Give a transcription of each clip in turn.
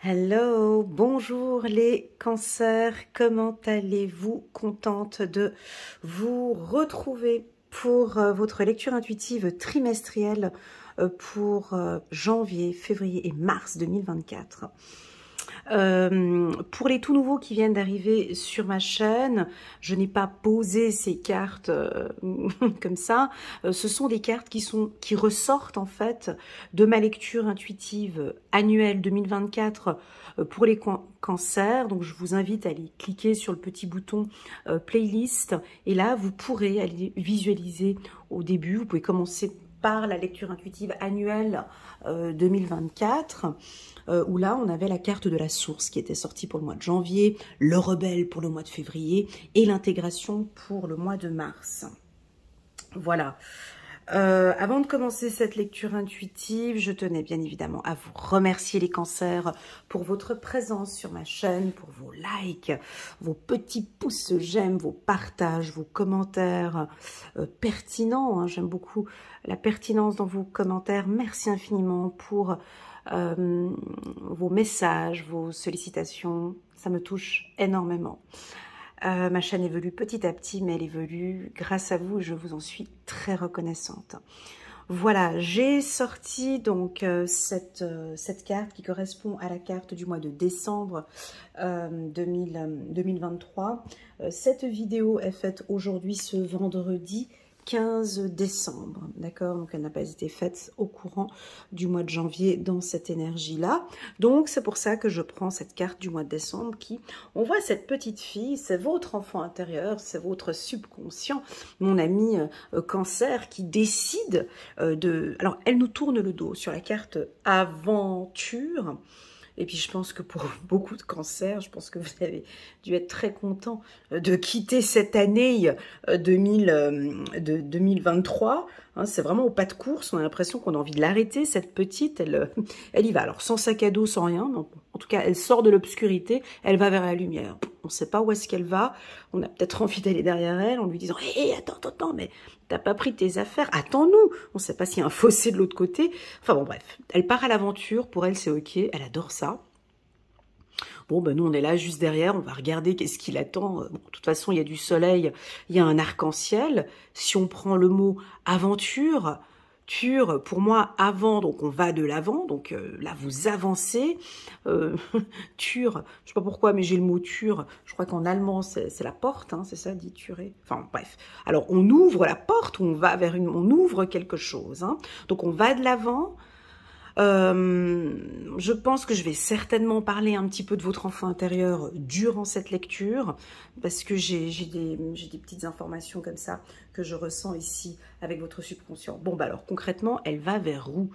Hello, bonjour les cancers, comment allez-vous? Contente de vous retrouver pour votre lecture intuitive trimestrielle pour janvier, février et mars 2024. Pour les tout nouveaux qui viennent d'arriver sur ma chaîne, je n'ai pas posé ces cartes comme ça. Ce sont des cartes qui ressortent en fait de ma lecture intuitive annuelle 2024 pour les cancers. Donc je vous invite à aller cliquer sur le petit bouton playlist et là vous pourrez aller visualiser au début. Vous pouvez commencer par la lecture intuitive annuelle 2024, où là on avait la carte de la source qui était sortie pour le mois de janvier, le rebelle pour le mois de février et l'intégration pour le mois de mars. Voilà. Avant de commencer cette lecture intuitive, je tenais bien évidemment à vous remercier les cancers pour votre présence sur ma chaîne, pour vos likes, vos petits pouces j'aime, vos partages, vos commentaires pertinents. Hein. J'aime beaucoup la pertinence dans vos commentaires. Merci infiniment pour vos messages, vos sollicitations. Ça me touche énormément. Ma chaîne évolue petit à petit, mais elle évolue grâce à vous et je vous en suis très reconnaissante. Voilà, j'ai sorti donc cette carte qui correspond à la carte du mois de décembre 2023. Cette vidéo est faite aujourd'hui, ce vendredi 15 décembre, d'accord? Donc elle n'a pas été faite au courant du mois de janvier dans cette énergie-là. Donc c'est pour ça que je prends cette carte du mois de décembre qui, on voit cette petite fille, c'est votre enfant intérieur, c'est votre subconscient, mon ami cancer qui décide de... Alors elle nous tourne le dos sur la carte aventure. Et puis je pense que pour beaucoup de cancers, je pense que vous avez dû être très content de quitter cette année 2023. Hein, c'est vraiment au pas de course, on a l'impression qu'on a envie de l'arrêter, cette petite, elle y va. Alors sans sac à dos, sans rien, donc, en tout cas elle sort de l'obscurité, elle va vers la lumière. On ne sait pas où est-ce qu'elle va, on a peut-être envie d'aller derrière elle en lui disant « Hé, attends, mais t'as pas pris tes affaires, attends-nous !» On ne sait pas s'il y a un fossé de l'autre côté. Enfin bon, bref, elle part à l'aventure, pour elle c'est ok, elle adore ça. Bon, ben nous, on est là juste derrière, on va regarder qu'est-ce qui l'attend. Bon, de toute façon, il y a du soleil, il y a un arc-en-ciel. Si on prend le mot aventure, pour moi, avant, donc on va de l'avant, donc là, vous avancez. Tur, je sais pas pourquoi, mais j'ai le mot tur, je crois qu'en allemand, c'est la porte, hein, c'est ça, dit turer. Enfin, bref. Alors, on ouvre la porte, on va vers on ouvre quelque chose. Hein. Donc, on va de l'avant. Je pense que je vais certainement parler un petit peu de votre enfant intérieur durant cette lecture, parce que j'ai des petites informations comme ça que je ressens ici avec votre subconscient. Bon, bah alors concrètement, elle va vers où?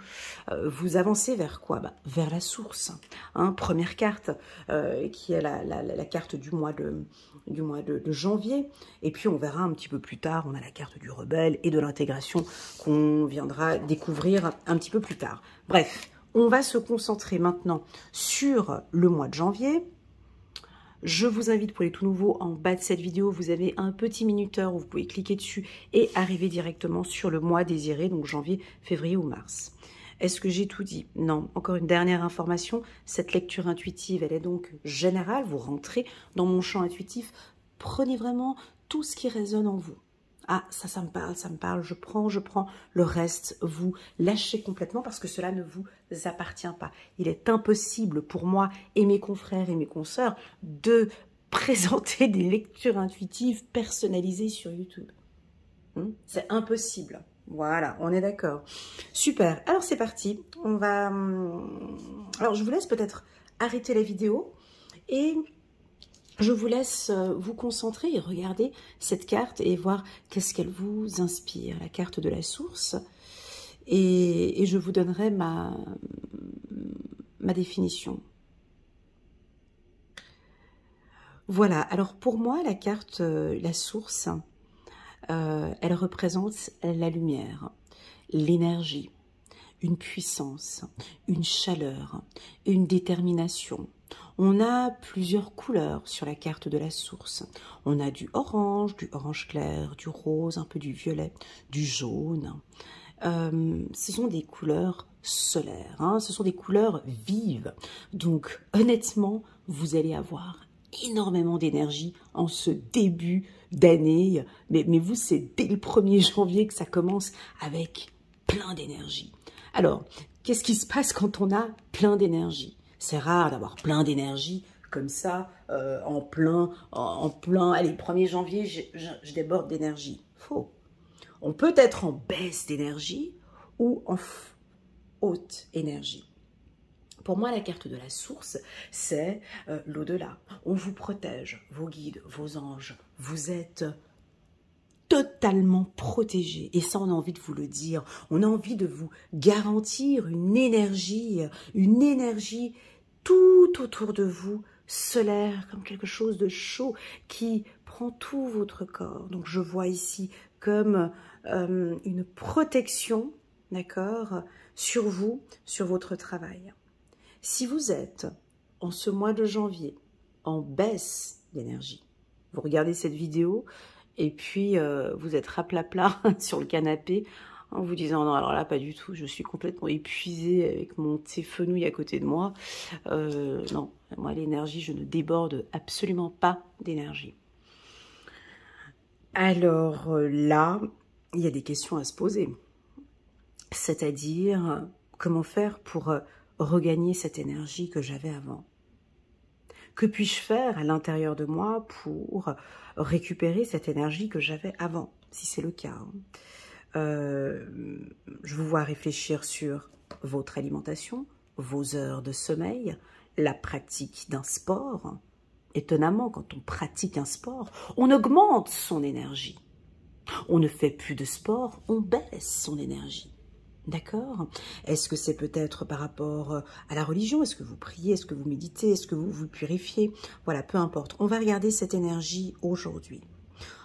Vous avancez vers quoi? Bah, vers la source. Hein, première carte, qui est la carte du mois de janvier. Et puis on verra un petit peu plus tard, on a la carte du rebelle et de l'intégration qu'on viendra découvrir un petit peu plus tard. Bref, on va se concentrer maintenant sur le mois de janvier. Je vous invite pour les tout nouveaux, en bas de cette vidéo, vous avez un petit minuteur où vous pouvez cliquer dessus et arriver directement sur le mois désiré, donc janvier, février ou mars. Est-ce que j'ai tout dit? Non. Encore une dernière information, cette lecture intuitive, elle est donc générale, vous rentrez dans mon champ intuitif, prenez vraiment tout ce qui résonne en vous. Ah, ça me parle, je prends, le reste, vous lâchez complètement parce que cela ne vous appartient pas. Il est impossible pour moi et mes confrères et mes consoeurs de présenter des lectures intuitives personnalisées sur YouTube. C'est impossible. Voilà, on est d'accord. Super, alors c'est parti. On va... Alors je vous laisse peut-être arrêter la vidéo et... je vous laisse vous concentrer et regarder cette carte et voir qu'est-ce qu'elle vous inspire, la carte de la source. Et je vous donnerai ma définition. Voilà, alors pour moi, la carte, la source, elle représente la lumière, l'énergie, une puissance, une chaleur, une détermination. On a plusieurs couleurs sur la carte de la source. On a du orange clair, du rose, un peu du violet, du jaune. ce sont des couleurs solaires, hein, ce sont des couleurs vives. Donc honnêtement, vous allez avoir énormément d'énergie en ce début d'année. Mais vous, c'est dès le 1er janvier que ça commence avec plein d'énergie. Alors, qu'est-ce qui se passe quand on a plein d'énergie? C'est rare d'avoir plein d'énergie comme ça, en plein, allez, 1er janvier, je déborde d'énergie. Faux. On peut être en baisse d'énergie ou en haute énergie. Pour moi, la carte de la source, c'est l'au-delà. On vous protège, vos guides, vos anges. Vous êtes totalement protégé. Et ça, on a envie de vous le dire. On a envie de vous garantir une énergie tout autour de vous, solaire, comme quelque chose de chaud qui prend tout votre corps. Donc, je vois ici comme une protection, d'accord, sur vous, sur votre travail. Si vous êtes, en ce mois de janvier, en baisse d'énergie, vous regardez cette vidéo et puis vous êtes raplapla sur le canapé en vous disant « Non, alors là, pas du tout, je suis complètement épuisée avec mon thé fenouil à côté de moi. Non, moi, l'énergie, je ne déborde absolument pas d'énergie. » Alors là, il y a des questions à se poser. C'est-à-dire, comment faire pour regagner cette énergie que j'avais avant? Que puis-je faire à l'intérieur de moi pour récupérer cette énergie que j'avais avant, si c'est le cas? Je vous vois réfléchir sur votre alimentation, vos heures de sommeil, la pratique d'un sport. Étonnamment, quand on pratique un sport, on augmente son énergie. On ne fait plus de sport, on baisse son énergie. D'accord? Est-ce que c'est peut-être par rapport à la religion? Est-ce que vous priez? Est-ce que vous méditez? Est-ce que vous vous purifiez? Voilà, peu importe. On va regarder cette énergie aujourd'hui.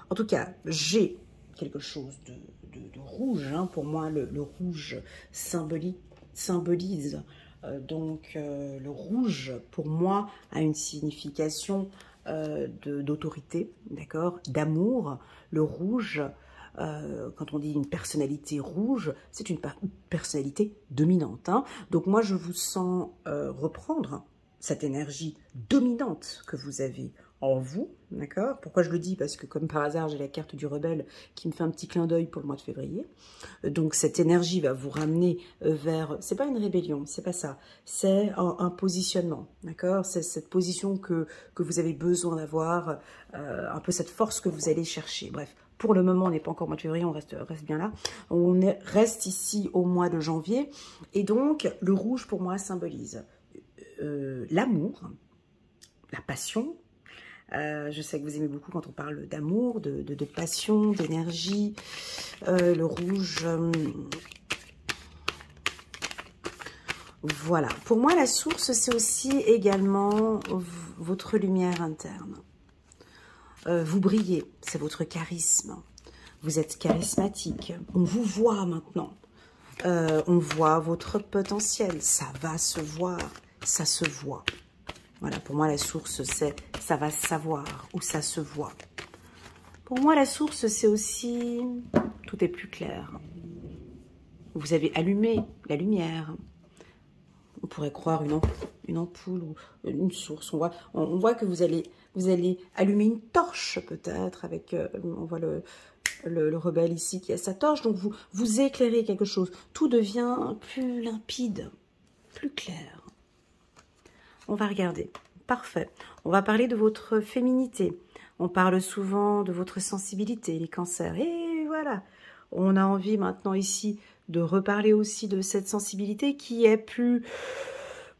En tout cas, j'ai quelque chose de rouge. Hein. Pour moi, le rouge symbolise. Le rouge, pour moi, a une signification d'autorité, d'accord, d'amour. Le rouge, quand on dit une personnalité rouge, c'est une personnalité dominante. Hein. Donc moi, je vous sens reprendre cette énergie dominante que vous avez en vous, d'accord? Pourquoi je le dis? Parce que comme par hasard, j'ai la carte du rebelle qui me fait un petit clin d'œil pour le mois de février. Donc cette énergie va vous ramener vers... C'est pas une rébellion, c'est pas ça. C'est un positionnement, d'accord? C'est cette position que vous avez besoin d'avoir, un peu cette force que vous allez chercher. Bref, pour le moment, on n'est pas encore au mois de février, on reste bien là. Reste ici au mois de janvier. Et donc, le rouge, pour moi, symbolise l'amour, la passion. Je sais que vous aimez beaucoup quand on parle d'amour, de passion, d'énergie. Le rouge... voilà. Pour moi, la source, c'est aussi également votre lumière interne. Vous brillez, c'est votre charisme. Vous êtes charismatique. On vous voit maintenant. On voit votre potentiel. Ça va se voir. Ça se voit. Voilà, pour moi, la source, c'est ça va se savoir ou ça se voit. Pour moi, la source, c'est aussi tout est plus clair. Vous avez allumé la lumière. On pourrait croire une ampoule ou une source. On voit que vous allez allumer une torche peut-être avec, on voit le rebelle ici qui a sa torche. Donc vous éclairez quelque chose. Tout devient plus limpide, plus clair. On va regarder. Parfait. On va parler de votre féminité. On parle souvent de votre sensibilité, les cancers. Et voilà. On a envie maintenant ici de reparler aussi de cette sensibilité qui est plus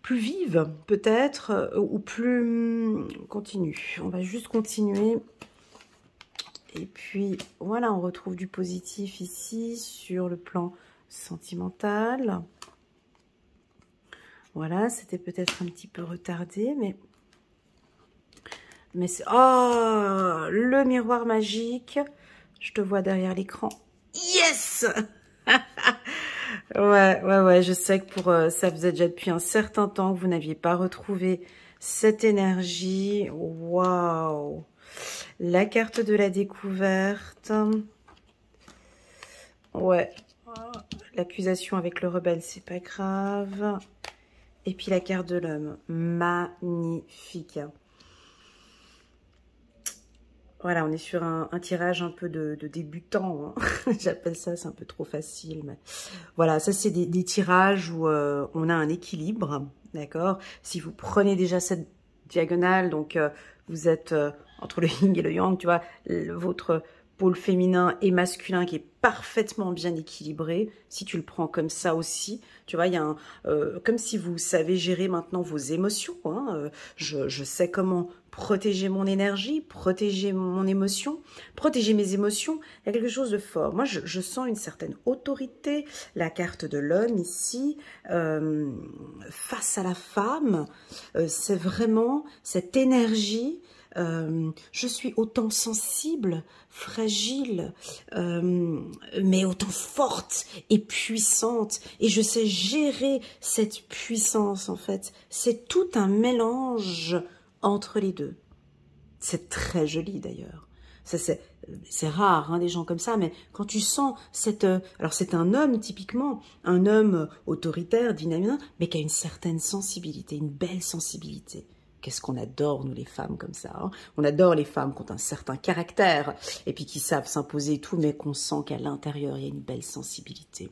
vive peut-être ou plus continue. On va juste continuer. Et puis voilà, on retrouve du positif ici sur le plan sentimental. Voilà, c'était peut-être un petit peu retardé, mais c'est... Oh, le miroir magique. Je te vois derrière l'écran. Yes. Ouais, je sais que pour ça faisait déjà depuis un certain temps que vous n'aviez pas retrouvé cette énergie. Waouh. La carte de la découverte. Ouais. l'accusation avec le rebelle, c'est pas grave. Et puis la carte de l'homme, magnifique. Voilà, on est sur un tirage un peu de débutant. Hein. J'appelle ça, c'est un peu trop facile. Mais... Voilà, ça c'est des tirages où on a un équilibre, d'accord? Si vous prenez déjà cette diagonale, donc vous êtes entre le yin et le yang, tu vois, votre pôle féminin et masculin qui est parfaitement bien équilibré. Si tu le prends comme ça aussi, tu vois, il y a comme si vous savez gérer maintenant vos émotions. Hein, je sais comment protéger mon énergie, protéger mon émotion, protéger mes émotions. Il y a quelque chose de fort. Moi, je sens une certaine autorité. La carte de l'homme ici, face à la femme, c'est vraiment cette énergie. Je suis autant sensible, fragile, mais autant forte et puissante. Et je sais gérer cette puissance, en fait. C'est tout un mélange entre les deux. C'est très joli, d'ailleurs. C'est rare, hein, des gens comme ça, mais quand tu sens cette... alors, c'est un homme, typiquement, un homme autoritaire, dynamique, mais qui a une certaine sensibilité, une belle sensibilité. Qu'est-ce qu'on adore, nous, les femmes, comme ça. Hein. On adore les femmes qui ont un certain caractère et puis qui savent s'imposer et tout, mais qu'on sent qu'à l'intérieur, il y a une belle sensibilité.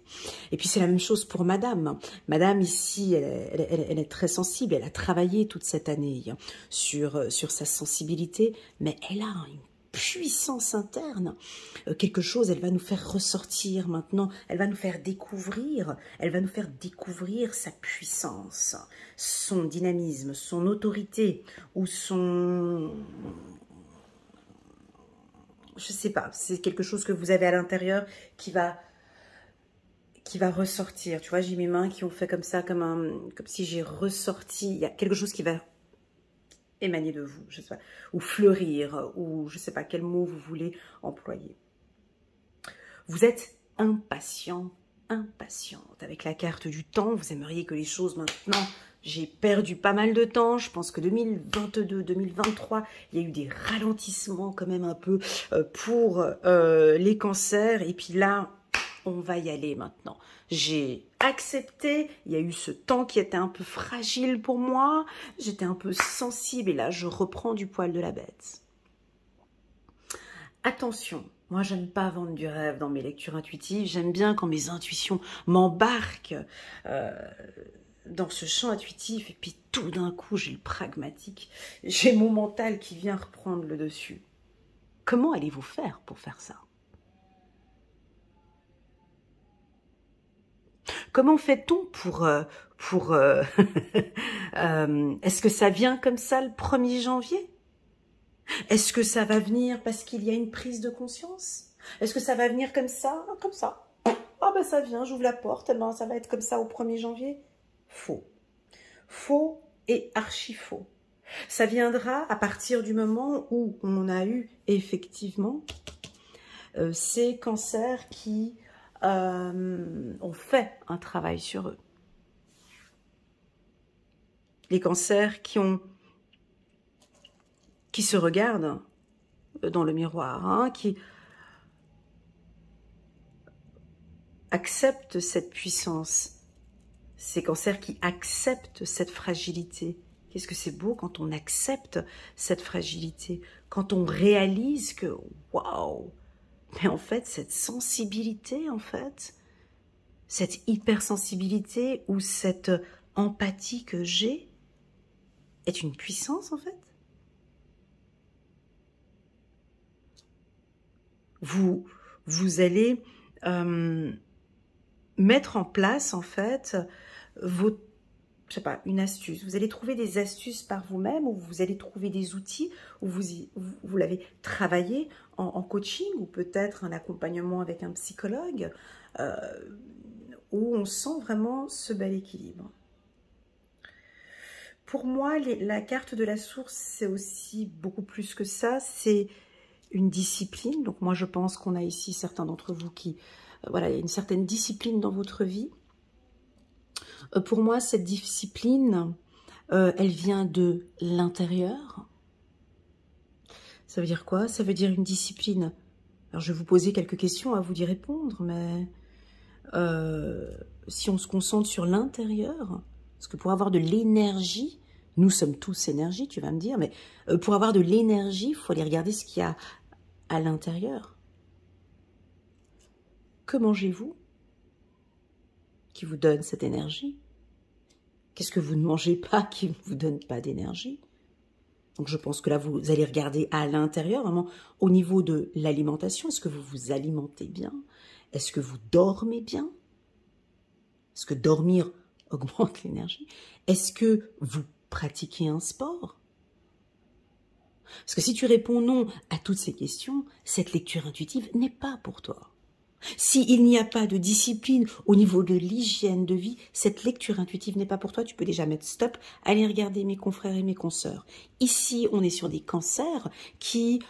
Et puis, c'est la même chose pour madame. Madame, ici, elle est très sensible. Elle a travaillé toute cette année sur sa sensibilité, mais elle a une puissance interne, quelque chose, elle va nous faire ressortir maintenant, elle va nous faire découvrir sa puissance, son dynamisme, son autorité, ou son... je sais pas, c'est quelque chose que vous avez à l'intérieur qui va ressortir. Tu vois, j'ai mes mains qui ont fait comme ça, comme si j'ai ressorti, il y a quelque chose qui va émaner de vous, je sais pas, ou fleurir, ou je sais pas quel mot vous voulez employer. Vous êtes impatient, impatiente. Avec la carte du temps, vous aimeriez que les choses maintenant, j'ai perdu pas mal de temps, je pense que 2022, 2023, il y a eu des ralentissements quand même un peu pour les cancers, et puis là, on va y aller maintenant. J'ai accepté, il y a eu ce temps qui était un peu fragile pour moi, j'étais un peu sensible et là je reprends du poil de la bête. Attention, moi j'aime pas vendre du rêve dans mes lectures intuitives, j'aime bien quand mes intuitions m'embarquent dans ce champ intuitif et puis tout d'un coup j'ai le pragmatique, j'ai mon mental qui vient reprendre le dessus. Comment allez-vous faire pour faire ça ? Comment fait-on pour est-ce que ça vient comme ça le 1er janvier? Est-ce que ça va venir parce qu'il y a une prise de conscience? Est-ce que ça va venir comme ça? Comme ça. Ah ben ça vient, j'ouvre la porte, eh ben ça va être comme ça au 1er janvier. Faux. Faux et archi faux. Ça viendra à partir du moment où on a eu effectivement ces cancers qui ont fait un travail sur eux. Les cancers qui se regardent dans le miroir, hein, qui acceptent cette puissance. Ces cancers qui acceptent cette fragilité. Qu'est-ce que c'est beau quand on accepte cette fragilité, quand on réalise que, waouh, mais en fait, cette sensibilité, en fait, cette hypersensibilité ou cette empathie que j'ai est une puissance, en fait. Vous allez mettre en place, en fait, je sais pas, une astuce. Vous allez trouver des astuces par vous-même ou vous allez trouver des outils où vous l'avez travaillé en coaching ou peut-être un accompagnement avec un psychologue où on sent vraiment ce bel équilibre. Pour moi, la carte de la source, c'est aussi beaucoup plus que ça. C'est une discipline. Donc moi, je pense qu'on a ici certains d'entre vous qui... voilà, il y a une certaine discipline dans votre vie. Pour moi, cette discipline, elle vient de l'intérieur. Ça veut dire quoi? Ça veut dire une discipline. Alors, je vais vous poser quelques questions à vous d'y répondre, mais si on se concentre sur l'intérieur, parce que pour avoir de l'énergie, nous sommes tous énergie, tu vas me dire, mais pour avoir de l'énergie, il faut aller regarder ce qu'il y a à l'intérieur. Que mangez-vous qui vous donne cette énergie? Qu'est-ce que vous ne mangez pas qui ne vous donne pas d'énergie? Donc je pense que là, vous allez regarder à l'intérieur, vraiment au niveau de l'alimentation. Est-ce que vous vous alimentez bien? Est-ce que vous dormez bien? Est-ce que dormir augmente l'énergie? Est-ce que vous pratiquez un sport? Parce que si tu réponds non à toutes ces questions, cette lecture intuitive n'est pas pour toi. S'il n'y a pas de discipline au niveau de l'hygiène de vie, cette lecture intuitive n'est pas pour toi. Tu peux déjà mettre stop, aller regarder mes confrères et mes consoeurs. Ici, on est sur des cancers qui,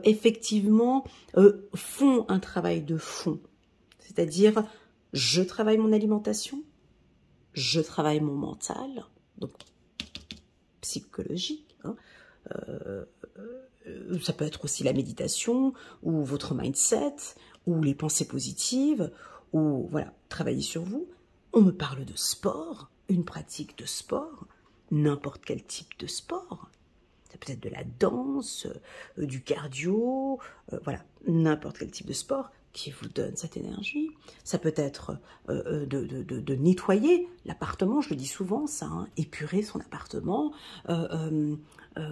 effectivement, font un travail de fond. C'est-à-dire, je travaille mon alimentation, je travaille mon mental, donc psychologique, hein, ça peut être aussi la méditation, ou votre mindset, ou les pensées positives, ou voilà, travailler sur vous. On me parle de sport, une pratique de sport, n'importe quel type de sport. Ça peut être de la danse, du cardio, voilà, n'importe quel type de sport qui vous donne cette énergie. Ça peut être de nettoyer l'appartement, je le dis souvent, ça, hein, épurer son appartement,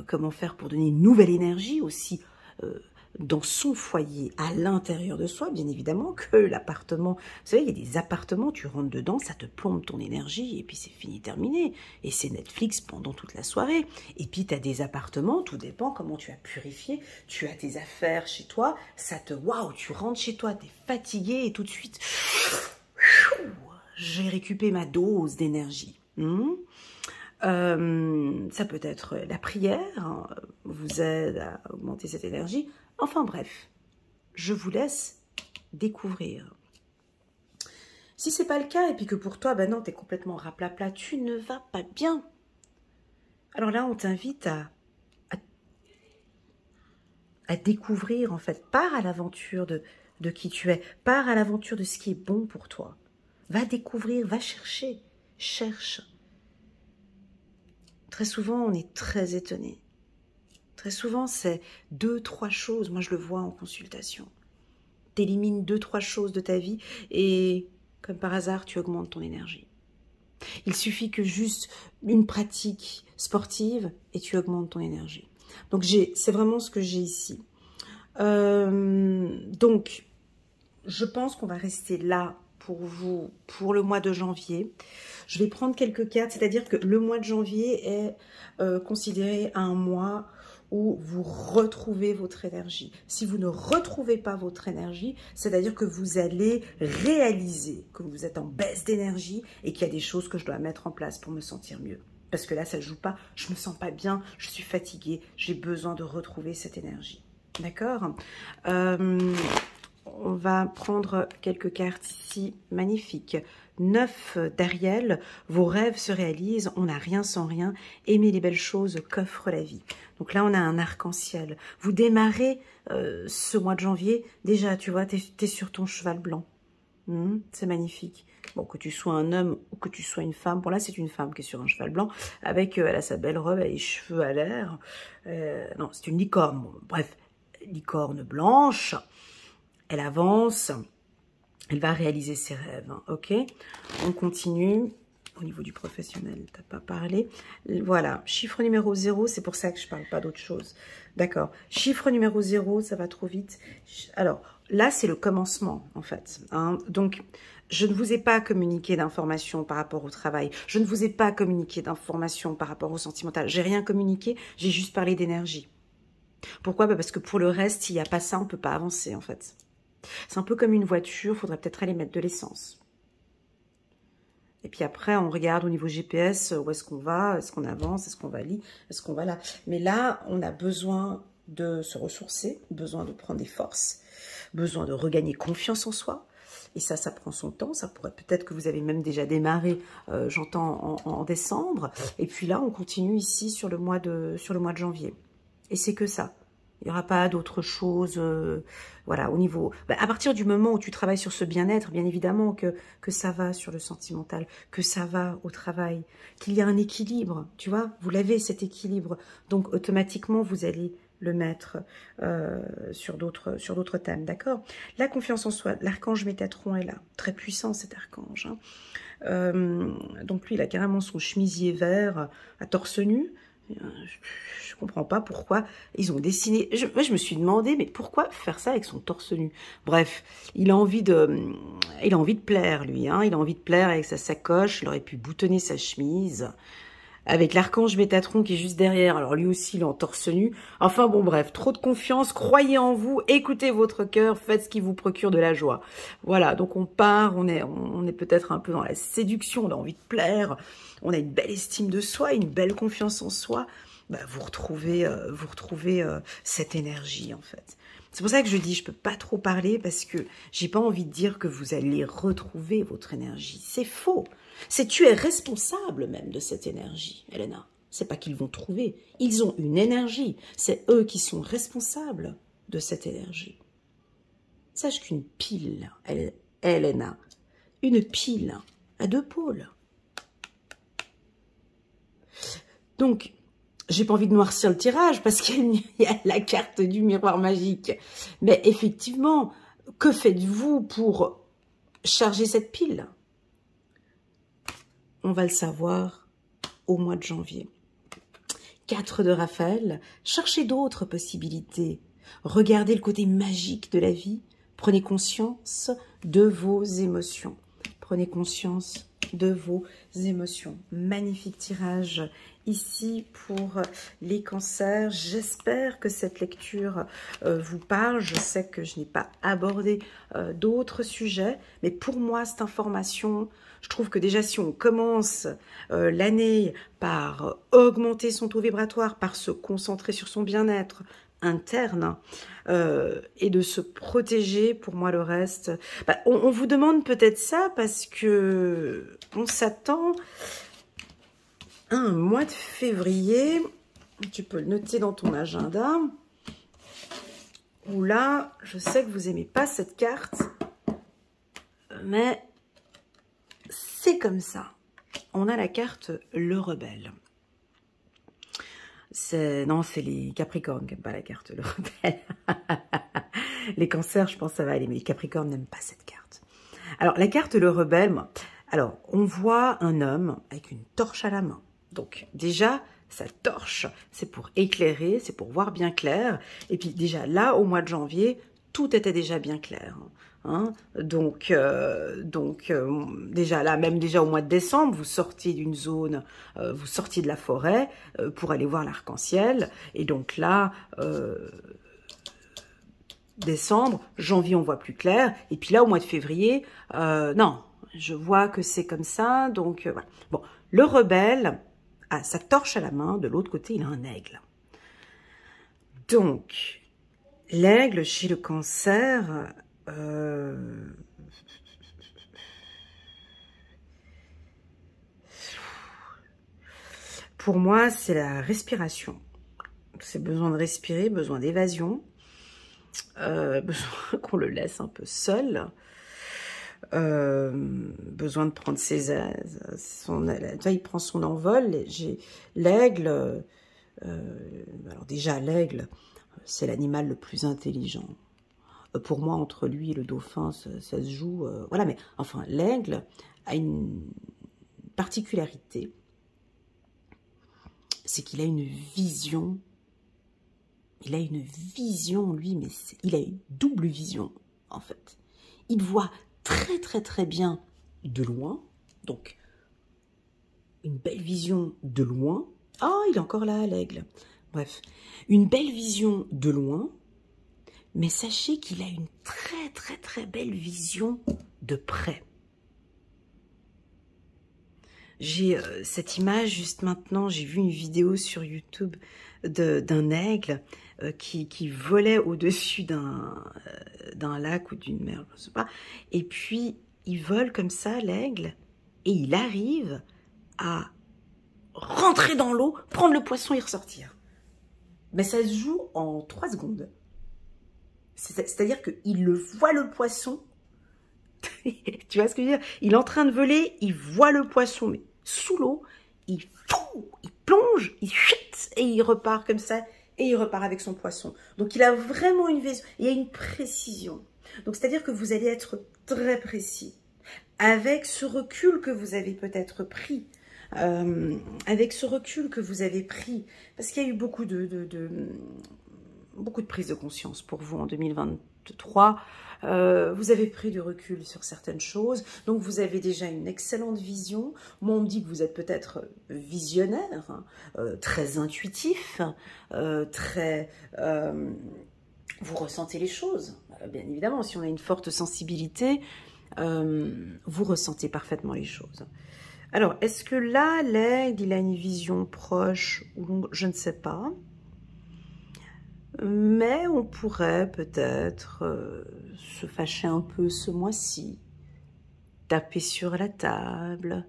comment faire pour donner une nouvelle énergie aussi dans son foyer, à l'intérieur de soi, bien évidemment, que l'appartement, vous savez, il y a des appartements, tu rentres dedans, ça te plombe ton énergie, et puis c'est fini, terminé, et c'est Netflix pendant toute la soirée. Et puis tu as des appartements, tout dépend comment tu as purifié, tu as tes affaires chez toi, ça te, waouh, tu rentres chez toi, tu es fatigué, et tout de suite, j'ai récupéré ma dose d'énergie. Ça peut être la prière, hein, vous aide à augmenter cette énergie. Enfin bref, je vous laisse découvrir. Si c'est pas le cas et puis que pour toi, ben non, t'es complètement raplapla, tu ne vas pas bien. Alors là, on t'invite à découvrir en fait, pars à l'aventure de qui tu es, pars à l'aventure de ce qui est bon pour toi. Va découvrir, va chercher, cherche. Très souvent, on est très étonné. Très souvent, c'est 2-3 choses. Moi, je le vois en consultation. Tu élimines 2-3 choses de ta vie et, comme par hasard, tu augmentes ton énergie. Il suffit que juste une pratique sportive et tu augmentes ton énergie. Donc, c'est vraiment ce que j'ai ici. Donc, je pense qu'on va rester là pour vous pour le mois de janvier. Je vais prendre quelques cartes, c'est-à-dire que le mois de janvier est considéré un mois où vous retrouvez votre énergie. Si vous ne retrouvez pas votre énergie, c'est-à-dire que vous allez réaliser que vous êtes en baisse d'énergie et qu'il y a des choses que je dois mettre en place pour me sentir mieux. Parce que là, ça ne joue pas, je ne me sens pas bien, je suis fatiguée, j'ai besoin de retrouver cette énergie. D'accord ? On va prendre quelques cartes ici, magnifiques. 9 d'Ariel, vos rêves se réalisent, on n'a rien sans rien, aimez les belles choses qu'offre la vie. Donc là, on a un arc-en-ciel. Vous démarrez ce mois de janvier, déjà, tu vois, tu es sur ton cheval blanc. C'est magnifique. Bon, que tu sois un homme ou que tu sois une femme, bon là, c'est une femme qui est sur un cheval blanc, avec elle a sa belle robe, elle a les cheveux à l'air. Non, c'est une licorne, bon, bref, licorne blanche. Elle avance, elle va réaliser ses rêves, hein, ok? On continue. Au niveau du professionnel, tu n'as pas parlé. Voilà, chiffre numéro 0, c'est pour ça que je ne parle pas d'autre chose. D'accord, chiffre numéro 0, ça va trop vite. Alors, là, c'est le commencement, en fait. Hein. Donc, je ne vous ai pas communiqué d'informations par rapport au travail. Je ne vous ai pas communiqué d'informations par rapport au sentimental. J'ai rien communiqué, j'ai juste parlé d'énergie. Pourquoi? Parce que pour le reste, s'il n'y a pas ça, on ne peut pas avancer, en fait. C'est un peu comme une voiture, il faudrait peut-être aller mettre de l'essence. Et puis après, on regarde au niveau GPS, où est-ce qu'on va, est-ce qu'on avance, est-ce qu'on va là, est-ce qu'on va là. Mais là, on a besoin de se ressourcer, besoin de prendre des forces, besoin de regagner confiance en soi. Et ça prend son temps. Ça pourrait peut-être que vous avez même déjà démarré, j'entends, en décembre. Et puis là, on continue ici sur le mois de janvier. Et c'est que ça. Il n'y aura pas d'autre chose, voilà, au niveau... à partir du moment où tu travailles sur ce bien-être, bien évidemment que ça va sur le sentimental, que ça va au travail, qu'il y a un équilibre, tu vois, vous l'avez cet équilibre, donc automatiquement vous allez le mettre sur d'autres thèmes, d'accord? La confiance en soi, l'archange Métatron est là, très puissant cet archange, hein. Donc lui, il a carrément son chemisier vert à torse nu. Je comprends pas pourquoi ils ont dessiné. Moi, je me suis demandé, mais pourquoi faire ça avec son torse nu? Bref, il a envie de plaire, lui. Hein, il a envie de plaire avec sa sacoche. Il aurait pu boutonner sa chemise. Avec l'archange Métatron qui est juste derrière. Alors lui aussi, il est en torse nu. Enfin bon, bref, trop de confiance. Croyez en vous, écoutez votre cœur, faites ce qui vous procure de la joie. Voilà, donc on part, on est peut-être un peu dans la séduction, on a envie de plaire. On a une belle estime de soi, une belle confiance en soi. Vous retrouvez cette énergie, en fait. C'est pour ça que je dis, je peux pas trop parler parce que j'ai pas envie de dire que vous allez retrouver votre énergie. C'est faux. Tu es responsable même de cette énergie, Elena. C'est pas qu'ils vont trouver. Ils ont une énergie. C'est eux qui sont responsables de cette énergie. Sache qu'une pile, Elena, une pile à 2 pôles. Donc, j'ai pas envie de noircir le tirage parce qu'il y a la carte du miroir magique. Mais effectivement, que faites-vous pour charger cette pile? On va le savoir au mois de janvier. 4 de Raphaël, cherchez d'autres possibilités. Regardez le côté magique de la vie. Prenez conscience de vos émotions. Prenez conscience de vos émotions. Magnifique tirage ici pour les cancers. J'espère que cette lecture vous parle. Je sais que je n'ai pas abordé d'autres sujets, mais pour moi, cette information, je trouve que déjà si on commence l'année par augmenter son taux vibratoire, par se concentrer sur son bien-être interne et de se protéger, pour moi le reste, on vous demande peut-être ça parce que on s'attend à un mois de février, tu peux le noter dans ton agenda, où là, je sais que vous aimez pas cette carte, mais c'est comme ça. On a la carte le rebelle. Non, c'est les Capricornes qui n'aiment pas la carte le rebelle. Les cancers, je pense que ça va aller, mais les Capricornes n'aiment pas cette carte. Alors, la carte le rebelle, alors, on voit un homme avec une torche à la main. Donc, déjà, sa torche, c'est pour éclairer, c'est pour voir bien clair. Et puis, déjà, là, au mois de janvier, tout était déjà bien clair. Hein, donc déjà là, même déjà au mois de décembre, vous sortiez d'une zone, vous sortiez de la forêt pour aller voir l'arc-en-ciel. Et donc là, décembre, janvier, on voit plus clair. Et puis là, au mois de février, non, je vois que c'est comme ça. Donc voilà. Bon, le rebelle a sa torche à la main. De l'autre côté, il a un aigle. Donc, l'aigle chez le cancer... pour moi, c'est la respiration. C'est besoin de respirer, besoin d'évasion, besoin qu'on le laisse un peu seul, besoin de prendre ses aises. Il prend son envol. L'aigle, alors déjà l'aigle, c'est l'animal le plus intelligent. Pour moi, entre lui et le dauphin, ça se joue. Voilà, mais enfin, l'aigle a une particularité. C'est qu'il a une vision. Il a une vision, lui, mais il a une double vision, en fait. Il voit très, très, très bien de loin. Donc, une belle vision de loin. Ah, il est encore là, l'aigle. Bref, une belle vision de loin. Mais sachez qu'il a une très, très, très belle vision de près. J'ai cette image juste maintenant, j'ai vu une vidéo sur YouTube d'un aigle qui volait au-dessus d'un lac ou d'une mer, je ne sais pas. Et puis, il vole comme ça, l'aigle, et il arrive à rentrer dans l'eau, prendre le poisson et ressortir. mais ça se joue en 3 secondes. C'est-à-dire qu'il le voit le poisson. Tu vois ce que je veux dire? Il est en train de voler, il voit le poisson, mais sous l'eau, il plonge, il chute, et il repart comme ça, et il repart avec son poisson. Donc il a vraiment une vision, il y a une précision. Donc c'est-à-dire que vous allez être très précis. Avec ce recul que vous avez peut-être pris, parce qu'il y a eu beaucoup de prises de conscience pour vous en 2023. Vous avez pris du recul sur certaines choses, donc vous avez déjà une excellente vision. Moi, on me dit que vous êtes peut-être visionnaire, hein, très intuitif, vous ressentez les choses. Bien évidemment, si on a une forte sensibilité, vous ressentez parfaitement les choses. Alors, est-ce que là, l'aigle, il a une vision proche ou longue? Je ne sais pas. Mais on pourrait peut-être se fâcher un peu ce mois-ci, taper sur la table,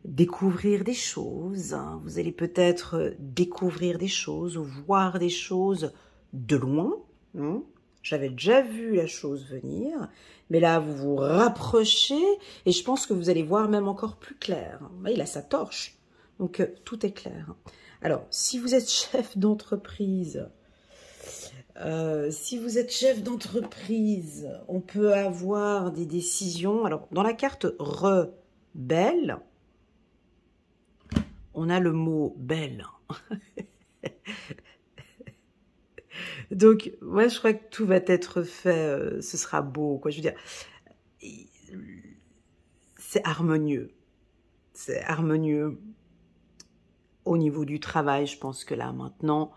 découvrir des choses. Hein. Vous allez peut-être découvrir des choses, voir des choses de loin. Hein. J'avais déjà vu la chose venir, mais là, vous vous rapprochez et je pense que vous allez voir même encore plus clair. Il a sa torche, donc tout est clair. Alors, si vous êtes chef d'entreprise, on peut avoir des décisions. Alors, dans la carte rebelle, on a le mot belle. Donc, moi, je crois que tout va être fait, ce sera beau, quoi. Je veux dire, c'est harmonieux. C'est harmonieux. Au niveau du travail, je pense que là, maintenant,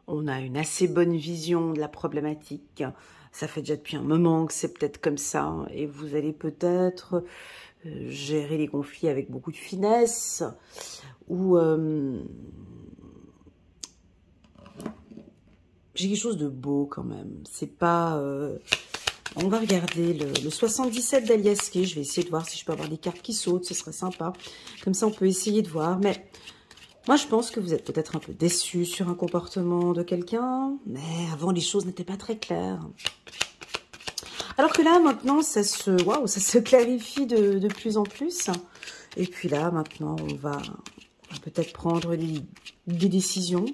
on a une assez bonne vision de la problématique. Ça fait déjà depuis un moment que c'est peut-être comme ça. Et vous allez peut-être gérer les conflits avec beaucoup de finesse. Ou j'ai quelque chose de beau quand même. C'est pas... On va regarder le 77 d'Aliaské. Je vais essayer de voir si je peux avoir des cartes qui sautent. Ce serait sympa. Comme ça, on peut essayer de voir. Mais... moi, je pense que vous êtes peut-être un peu déçu sur un comportement de quelqu'un, mais avant, les choses n'étaient pas très claires. Alors que là, maintenant, ça se clarifie de plus en plus. Et puis là, maintenant, on va peut-être prendre des décisions.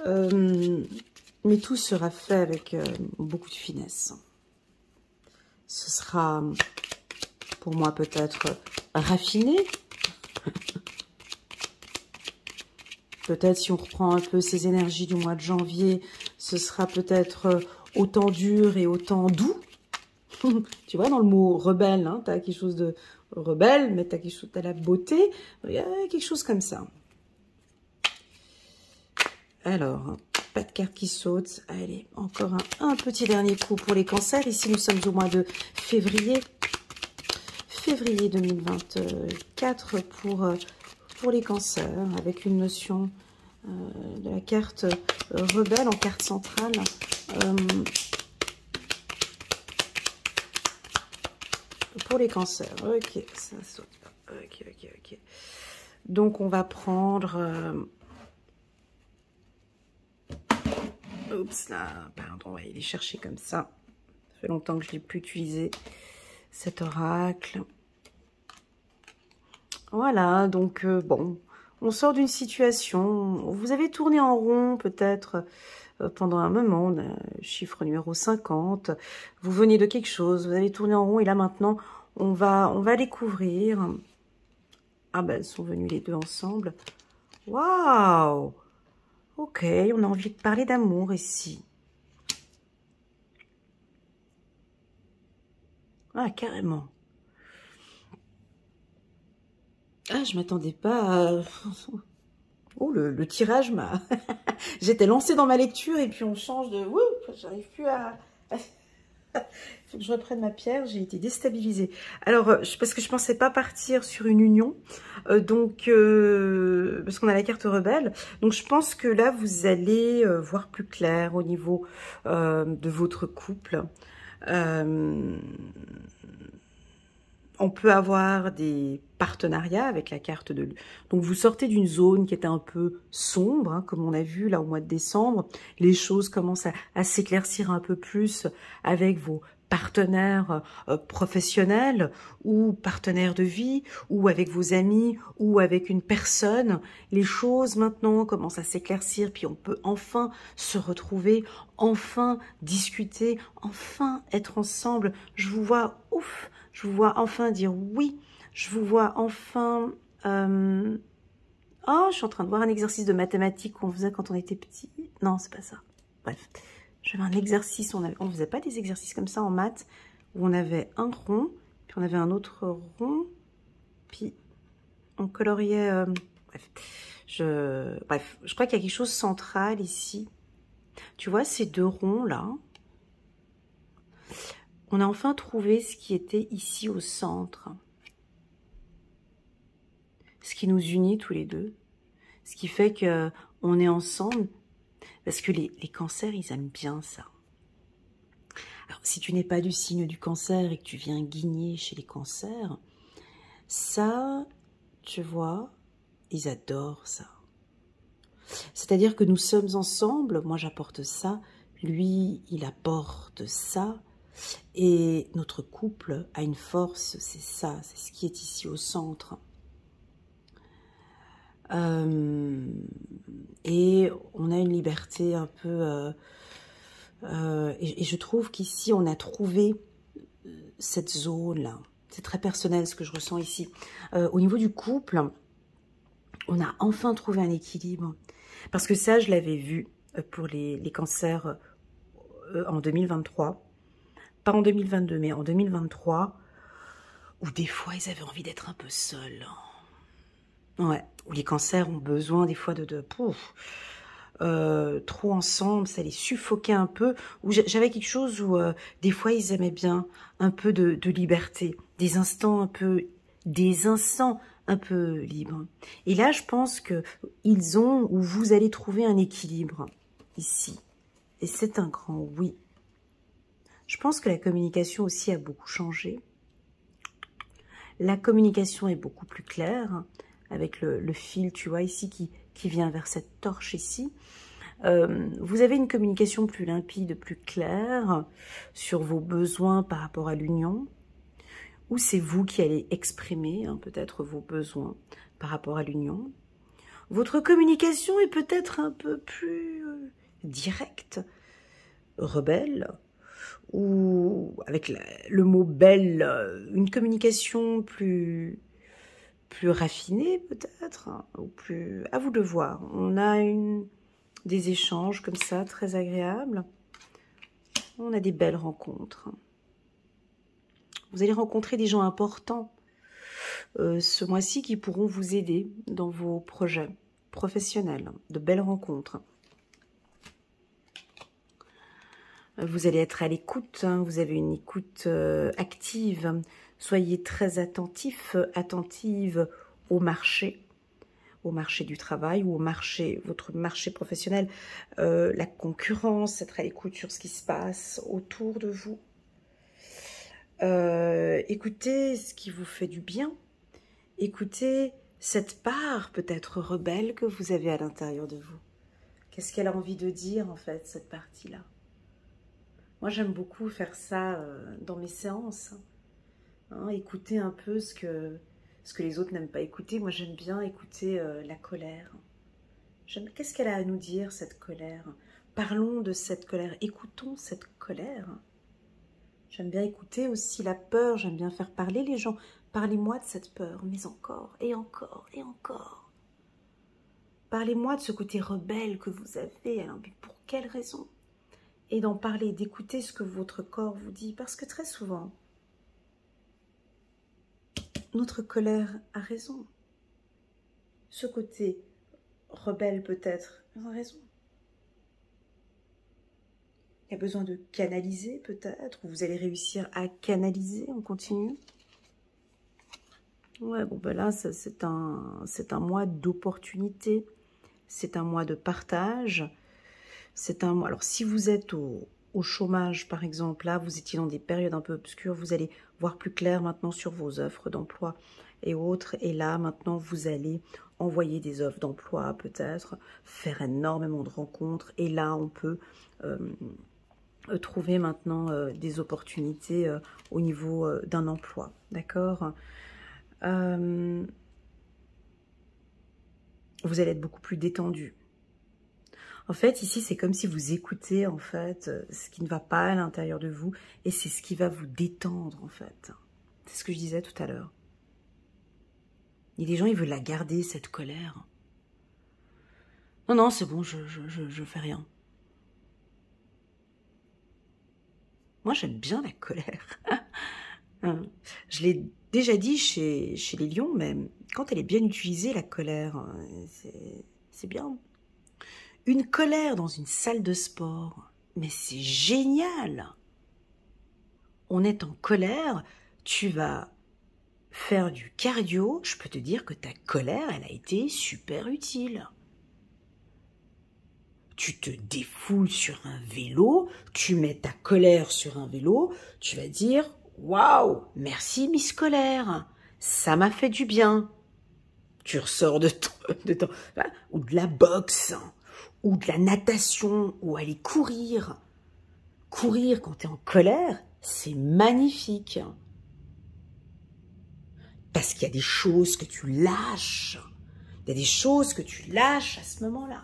Mais tout sera fait avec beaucoup de finesse. Ce sera, pour moi, peut-être raffiné. Peut-être si on reprend un peu ces énergies du mois de janvier, ce sera peut-être autant dur et autant doux. Tu vois, dans le mot rebelle, hein, tu as quelque chose de rebelle, mais tu as quelque chose, t'as la beauté. Il y a quelque chose comme ça. Alors, pas de carte qui saute. Allez, encore un petit dernier coup pour les cancers. Ici, nous sommes au mois de février. Février 2024 pour les cancers, avec une notion de la carte rebelle en carte centrale. Pour les cancers, ok, ça saute pas. Ok. Donc, on va prendre... oups, là, pardon, on va aller chercher comme ça. Ça fait longtemps que je n'ai plus utilisé cet oracle. Voilà, donc bon, on sort d'une situation, vous avez tourné en rond peut-être pendant un moment, on a chiffre numéro 50, vous venez de quelque chose, vous avez tourné en rond et là maintenant, on va découvrir. Ah ben, elles sont venues les deux ensemble. Waouh! Ok, on a envie de parler d'amour ici. Ah, carrément. Ah, je m'attendais pas à... Oh, le tirage m'a... J'étais lancée dans ma lecture et puis on change de... Ouh, j'arrive plus à... Il faut que je reprenne ma pierre, j'ai été déstabilisée. Alors, parce que je pensais pas partir sur une union, parce qu'on a la carte rebelle. Donc, je pense que là, vous allez voir plus clair au niveau de votre couple. On peut avoir des partenariats avec la carte de... Donc, vous sortez d'une zone qui était un peu sombre, hein, comme on a vu là au mois de décembre. Les choses commencent à s'éclaircir un peu plus avec vos partenaires professionnels ou partenaires de vie ou avec vos amis ou avec une personne. Les choses maintenant commencent à s'éclaircir, puis on peut enfin se retrouver, enfin discuter, enfin être ensemble. Je vous vois, ouf! Je vous vois enfin dire oui. Je vous vois enfin... Oh, je suis en train de voir un exercice de mathématiques qu'on faisait quand on était petit. Non, c'est pas ça. Bref, j'avais un exercice. On ne faisait pas des exercices comme ça en maths, où on avait un rond, puis on avait un autre rond, puis on coloriait... bref, je crois qu'il y a quelque chose de central ici. Tu vois ces deux ronds-là? On a enfin trouvé ce qui était ici au centre. Ce qui nous unit tous les deux. Ce qui fait qu'on est ensemble. Parce que les cancers, ils aiment bien ça. Alors, si tu n'es pas du signe du cancer et que tu viens guigner chez les cancers, ça, tu vois, ils adorent ça. C'est-à-dire que nous sommes ensemble, moi j'apporte ça, lui, il apporte ça. Et notre couple a une force, c'est ça, c'est ce qui est ici au centre. Et on a une liberté un peu... et je trouve qu'ici, on a trouvé cette zone-là. C'est très personnel ce que je ressens ici. Au niveau du couple, on a enfin trouvé un équilibre. Parce que ça, je l'avais vu pour les cancers en 2023. Pas en 2022, mais en 2023, où des fois, ils avaient envie d'être un peu seuls. Ouais, où les cancers ont besoin des fois trop ensemble, ça les suffoquait un peu. Où j'avais quelque chose où des fois, ils aimaient bien un peu de liberté, des instants un peu libres. Et là, je pense que ils ont, ou vous allez trouver un équilibre ici. Et c'est un grand oui. Je pense que la communication aussi a beaucoup changé. La communication est beaucoup plus claire, avec le fil, tu vois, ici, qui vient vers cette torche ici. Vous avez une communication plus limpide, plus claire sur vos besoins par rapport à l'union, ou c'est vous qui allez exprimer peut-être vos besoins par rapport à l'union. Votre communication est peut-être un peu plus directe, rebelle, ou avec le mot belle, une communication plus raffinée peut-être, ou plus... À vous de voir. On a des échanges comme ça, très agréables. On a des belles rencontres. Vous allez rencontrer des gens importants ce mois-ci qui pourront vous aider dans vos projets professionnels. De belles rencontres. Vous allez être à l'écoute, hein, vous avez une écoute active. Soyez très attentif, attentive au marché du travail ou votre marché professionnel, la concurrence, être à l'écoute sur ce qui se passe autour de vous. Écoutez ce qui vous fait du bien. Écoutez cette part peut-être rebelle que vous avez à l'intérieur de vous. Qu'est-ce qu'elle a envie de dire en fait, cette partie-là? Moi, j'aime beaucoup faire ça dans mes séances. Hein, écouter un peu ce que les autres n'aiment pas écouter. Moi, j'aime bien écouter la colère. Qu'est-ce qu'elle a à nous dire, cette colère? Parlons de cette colère. Écoutons cette colère. J'aime bien écouter aussi la peur. J'aime bien faire parler les gens. Parlez-moi de cette peur, mais encore, et encore, et encore. Parlez-moi de ce côté rebelle que vous avez. Alors, mais pour quelle raison? Et d'en parler, d'écouter ce que votre corps vous dit. Parce que très souvent, notre colère a raison. Ce côté rebelle peut-être a raison. Il y a besoin de canaliser peut-être. Vous allez réussir à canaliser en continu. Ouais, bon ben là, c'est un mois d'opportunité. C'est un mois de partage. C'est un mois. Alors, si vous êtes au au chômage, par exemple, là, vous étiez dans des périodes un peu obscures, vous allez voir plus clair maintenant sur vos offres d'emploi et autres. Et là, maintenant, vous allez envoyer des offres d'emploi, peut-être, faire énormément de rencontres. Et là, on peut trouver maintenant des opportunités au niveau d'un emploi, d'accord. Vous allez être beaucoup plus détendu. En fait, ici, c'est comme si vous écoutez, en fait, ce qui ne va pas à l'intérieur de vous, et c'est ce qui va vous détendre, en fait. C'est ce que je disais tout à l'heure. Il y a des gens, ils veulent la garder, cette colère. Non, non, c'est bon, je fais rien. Moi, j'aime bien la colère. Je l'ai déjà dit chez les lions, mais quand elle est bien utilisée, la colère, c'est bien. Une colère dans une salle de sport, mais c'est génial. On est en colère, tu vas faire du cardio, je peux te dire que ta colère, elle a été super utile. Tu te défoules sur un vélo, tu mets ta colère sur un vélo, tu vas dire « Waouh, merci Miss Colère, ça m'a fait du bien. » Tu ressors de ton ou de la boxe, ou de la natation, ou aller courir. Courir quand tu es en colère, c'est magnifique. Parce qu'il y a des choses que tu lâches. Il y a des choses que tu lâches à ce moment-là.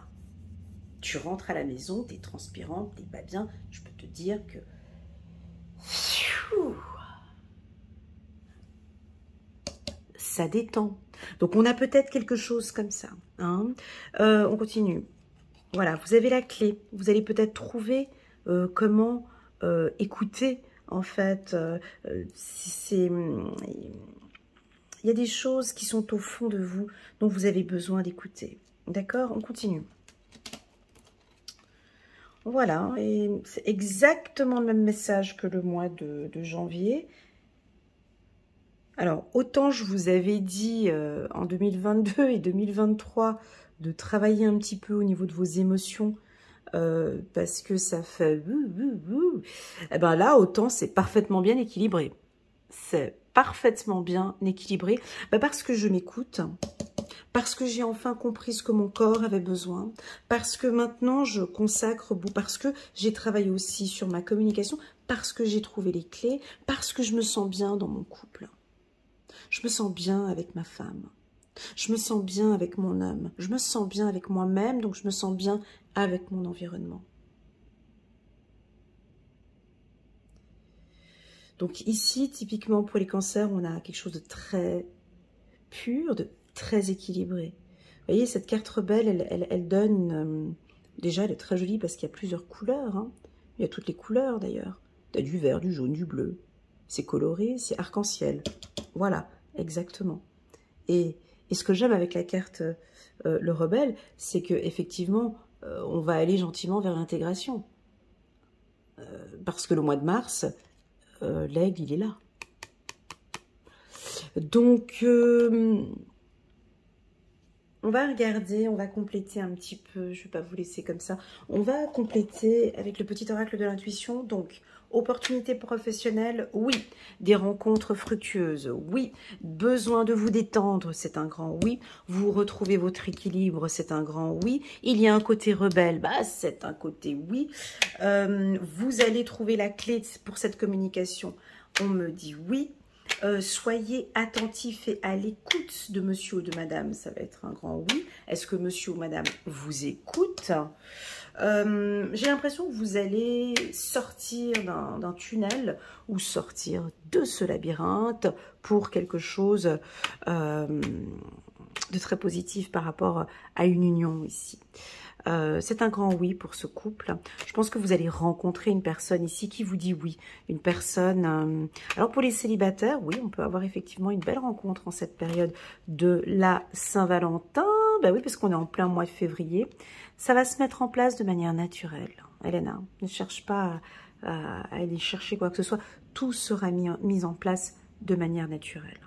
Tu rentres à la maison, tu es transpirante, tu n'es pas bien. Je peux te dire que... ça détend. Donc, on a peut-être quelque chose comme ça. Hein. On continue. Voilà, vous avez la clé. Vous allez peut-être trouver comment écouter, en fait. Il y a des choses qui sont au fond de vous, dont vous avez besoin d'écouter. D'accord? On continue. Voilà, et c'est exactement le même message que le mois de janvier. Alors, autant je vous avais dit en 2022 et 2023 de travailler un petit peu au niveau de vos émotions, parce que ça fait... Et ben là, autant c'est parfaitement bien équilibré. C'est parfaitement bien équilibré, parce que je m'écoute, parce que j'ai enfin compris ce que mon corps avait besoin, parce que maintenant je consacre beaucoup, parce que j'ai travaillé aussi sur ma communication, parce que j'ai trouvé les clés, parce que je me sens bien dans mon couple. Je me sens bien avec ma femme. Je me sens bien avec mon homme. Je me sens bien avec moi-même, donc je me sens bien avec mon environnement. Donc ici, typiquement pour les cancers, on a quelque chose de très pur, de très équilibré. Vous voyez, cette carte rebelle, elle donne... déjà, elle est très jolie parce qu'il y a plusieurs couleurs. Hein. Il y a toutes les couleurs d'ailleurs. Il y a du vert, du jaune, du bleu. C'est coloré, c'est arc-en-ciel. Voilà, exactement. Et ce que j'aime avec la carte le rebelle, c'est que effectivement, on va aller gentiment vers l'intégration. Parce que le mois de mars, l'aigle, il est là. Donc, on va regarder, on va compléter un petit peu, je ne vais pas vous laisser comme ça. On va compléter avec le petit oracle de l'intuition. Donc, opportunité professionnelle, oui. Des rencontres fructueuses, oui. Besoin de vous détendre, c'est un grand oui. Vous retrouvez votre équilibre, c'est un grand oui. Il y a un côté rebelle, c'est un côté oui. Vous allez trouver la clé pour cette communication. On me dit oui. Soyez attentif et à l'écoute de monsieur ou de madame, ça va être un grand oui. Est-ce que monsieur ou madame vous écoute? J'ai l'impression que vous allez sortir d'un tunnel ou sortir de ce labyrinthe pour quelque chose de très positif par rapport à une union ici. C'est un grand oui pour ce couple. Je pense que vous allez rencontrer une personne ici qui vous dit oui. Une personne... Alors pour les célibataires, oui, on peut avoir effectivement une belle rencontre en cette période de la Saint-Valentin. Ben oui, parce qu'on est en plein mois de février. Ça va se mettre en place de manière naturelle. Elena, ne cherche pas à aller chercher quoi que ce soit. Tout sera mis en place de manière naturelle.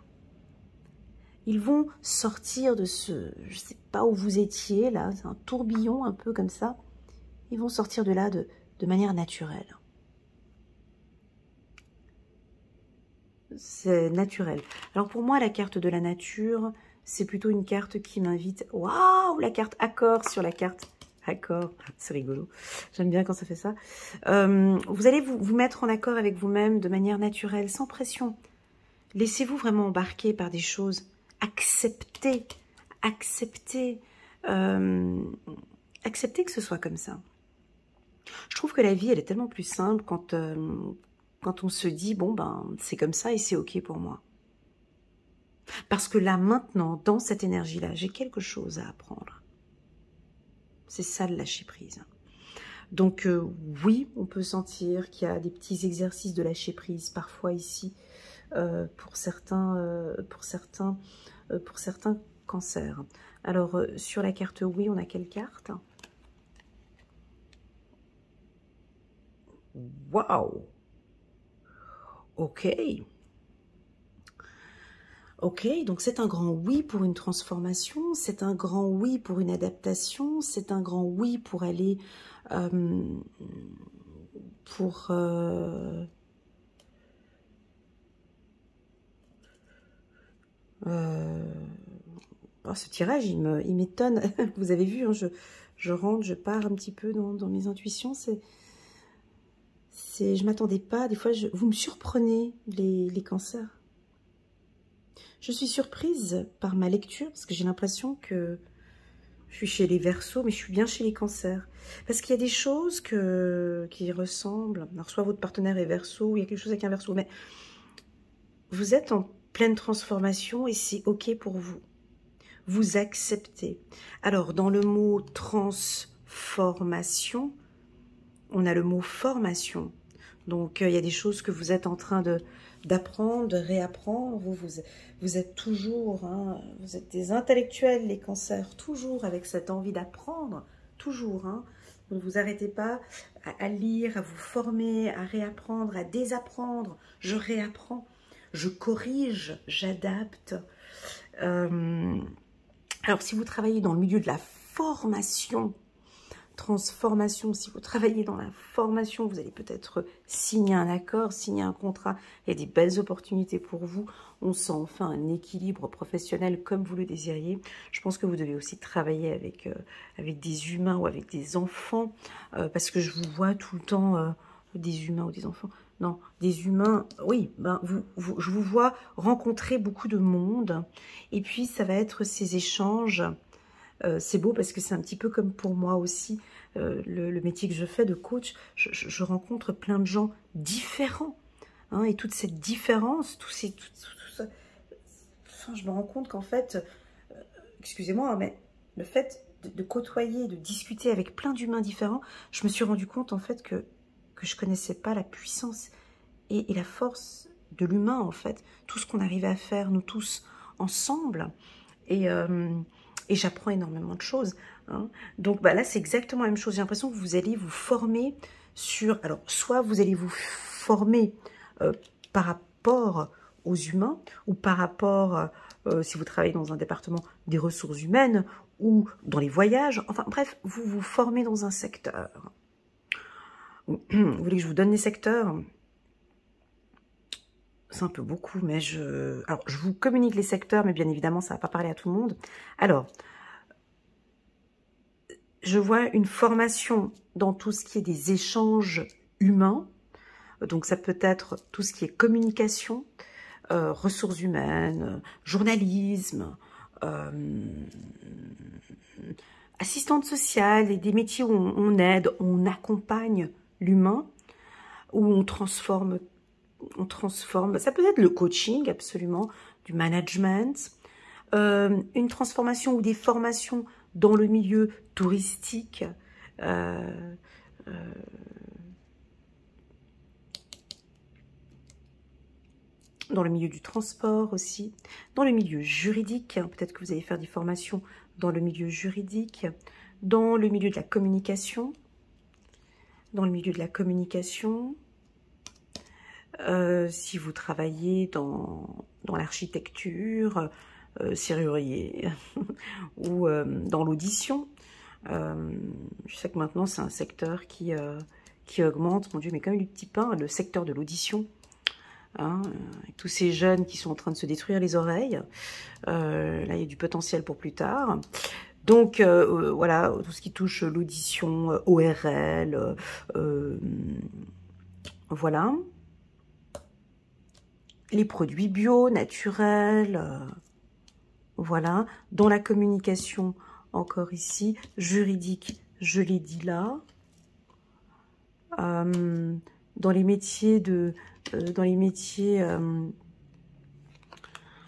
Ils vont sortir de ce... Je ne sais pas où vous étiez, là. C'est un tourbillon un peu comme ça. Ils vont sortir de là de manière naturelle. c'est naturel. Alors pour moi, la carte de la nature, c'est plutôt une carte qui m'invite... Waouh, la carte accord sur la carte accord. C'est rigolo. J'aime bien quand ça fait ça. Vous allez vous mettre en accord avec vous-même de manière naturelle, sans pression. Laissez-vous vraiment embarquer par des choses. Acceptez. Acceptez. Acceptez que ce soit comme ça. Je trouve que la vie, elle est tellement plus simple quand on se dit, bon, ben, c'est comme ça et c'est OK pour moi. Parce que là, maintenant, dans cette énergie-là, j'ai quelque chose à apprendre. C'est ça le lâcher prise. Donc, oui, on peut sentir qu'il y a des petits exercices de lâcher prise, parfois ici, pour certains cancers. Alors, sur la carte oui, on a quelle carte? Waouh! Ok. Ok, donc c'est un grand oui pour une transformation, c'est un grand oui pour une adaptation, c'est un grand oui pour aller oh, ce tirage, il m'étonne. Vous avez vu, hein, je rentre, je pars un petit peu dans mes intuitions. Je ne m'attendais pas. Des fois, vous me surprenez, les cancers. Je suis surprise par ma lecture, parce que j'ai l'impression que je suis chez les Verseaux, mais je suis bien chez les cancers. Parce qu'il y a des choses qui ressemblent. Alors, soit votre partenaire est Verseau, ou il y a quelque chose avec un Verseau, mais vous êtes en pleine transformation et c'est OK pour vous. Vous acceptez. Alors, dans le mot transformation, on a le mot formation. Donc, il y a des choses que vous êtes en train d'apprendre, de réapprendre. Vous êtes toujours, hein, vous êtes des intellectuels, les cancers, toujours avec cette envie d'apprendre, toujours. Hein. Donc, vous n'arrêtez pas à lire, à vous former, à réapprendre, à désapprendre. Je réapprends, je corrige, j'adapte. Alors, si vous travaillez dans le milieu de la formation, transformation, si vous travaillez dans la formation, vous allez peut-être signer un accord, signer un contrat. Il y a des belles opportunités pour vous. On sent enfin un équilibre professionnel comme vous le désiriez. Je pense que vous devez aussi travailler avec des humains ou avec des enfants, parce que je vous vois tout le temps des humains ou des enfants. Non, des humains, oui, ben je vous vois rencontrer beaucoup de monde. Et puis, ça va être ces échanges. C'est beau parce que c'est un petit peu comme pour moi aussi, le métier que je fais de coach, je rencontre plein de gens différents. Hein, et toute cette différence, tout ça, enfin, je me rends compte qu'en fait, excusez-moi, mais le fait de côtoyer, de discuter avec plein d'humains différents, je me suis rendu compte en fait que je ne connaissais pas la puissance et la force de l'humain en fait. Tout ce qu'on arrivait à faire, nous tous, ensemble. Et j'apprends énormément de choses. Hein. Donc bah là, c'est exactement la même chose. J'ai l'impression que vous allez vous former sur... Alors, soit vous allez vous former par rapport aux humains, ou par rapport, si vous travaillez dans un département des ressources humaines, ou dans les voyages. Enfin bref, vous vous formez dans un secteur. Vous voulez que je vous donne les secteurs ? C'est un peu beaucoup, mais alors, je vous communique les secteurs, mais bien évidemment, ça ne va pas parler à tout le monde. Alors, je vois une formation dans tout ce qui est des échanges humains. Donc, ça peut être tout ce qui est communication, ressources humaines, journalisme, assistante sociale, et des métiers où on aide, on accompagne l'humain, où on transforme, ça peut être le coaching, absolument, du management, une transformation ou des formations dans le milieu touristique, dans le milieu du transport aussi, dans le milieu juridique, hein, peut-être que vous allez faire des formations dans le milieu juridique, dans le milieu de la communication, si vous travaillez dans l'architecture, serrurier, ou dans l'audition. Je sais que maintenant, c'est un secteur qui augmente. Mon Dieu, mais comme du petit pain, le secteur de l'audition. hein, avec tous ces jeunes qui sont en train de se détruire les oreilles. Là, il y a du potentiel pour plus tard. Donc, voilà, tout ce qui touche l'audition, ORL, voilà. Les produits bio, naturels, voilà. Dans la communication, encore ici, juridique, je l'ai dit là. Dans les métiers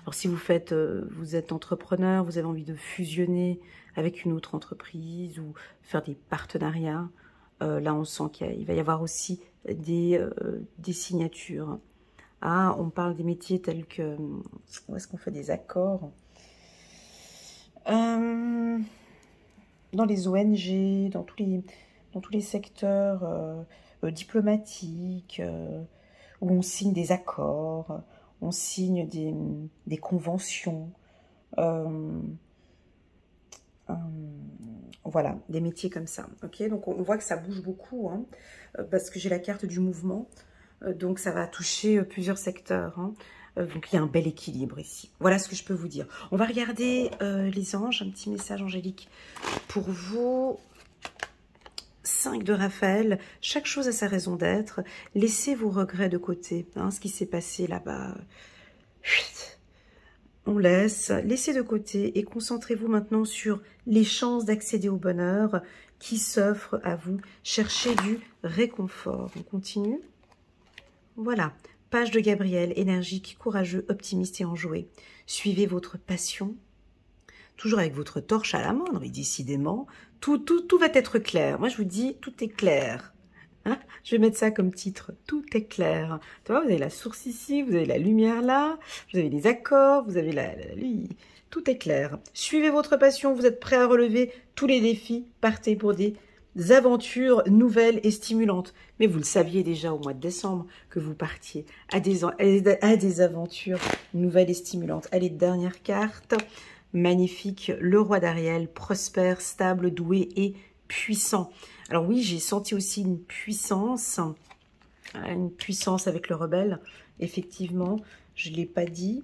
alors si vous êtes entrepreneur, vous avez envie de fusionner avec une autre entreprise ou faire des partenariats, là on sent qu'il va y avoir aussi des signatures. Ah, on parle des métiers tels que, où est-ce qu'on fait des accords? Dans les ONG, dans tous les secteurs diplomatiques, où on signe des accords, on signe des conventions, voilà, des métiers comme ça. Ok, donc on voit que ça bouge beaucoup, hein, parce que j'ai la carte du mouvement, donc ça va toucher plusieurs secteurs, hein. Donc il y a un bel équilibre ici. Voilà ce que je peux vous dire. On va regarder les anges, un petit message angélique pour vous. 5 de Raphaël, chaque chose a sa raison d'être. Laissez vos regrets de côté, hein, ce qui s'est passé là-bas. On laisse, laissez de côté et concentrez-vous maintenant sur les chances d'accéder au bonheur qui s'offrent à vous. Cherchez du réconfort. On continue. Voilà. Page de Gabriel, énergique, courageux, optimiste et enjoué. Suivez votre passion, toujours avec votre torche à la main. Non mais décidément, tout va être clair. Moi je vous dis, tout est clair. Hein, je vais mettre ça comme titre, tout est clair. Tu vois, vous avez la source ici, vous avez la lumière là, vous avez les accords, vous avez tout est clair. Suivez votre passion, vous êtes prêt à relever tous les défis, partez pour des aventures nouvelles et stimulantes. Mais vous le saviez déjà au mois de décembre que vous partiez à des aventures nouvelles et stimulantes. Allez, dernière carte, magnifique, le roi d'Ariel, prospère, stable, doué et puissant. Alors oui, j'ai senti aussi une puissance avec le rebelle, effectivement, je ne l'ai pas dit,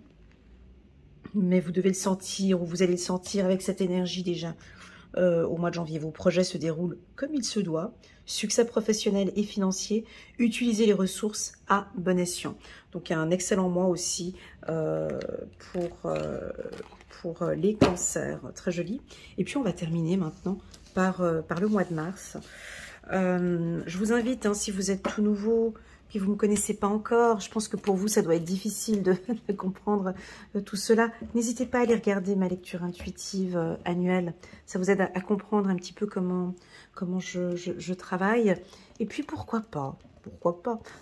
mais vous devez le sentir, ou vous allez le sentir avec cette énergie déjà. Au mois de janvier, vos projets se déroulent comme il se doit. Succès professionnel et financier. Utilisez les ressources à bon escient. Donc, il y a un excellent mois aussi pour les cancers. Très joli. Et puis, on va terminer maintenant par le mois de mars. Je vous invite, hein, si vous êtes tout nouveau, que vous ne me connaissez pas encore, je pense que pour vous, ça doit être difficile de comprendre tout cela. N'hésitez pas à aller regarder ma lecture intuitive annuelle. Ça vous aide à comprendre un petit peu comment je travaille. Et puis, pourquoi pas,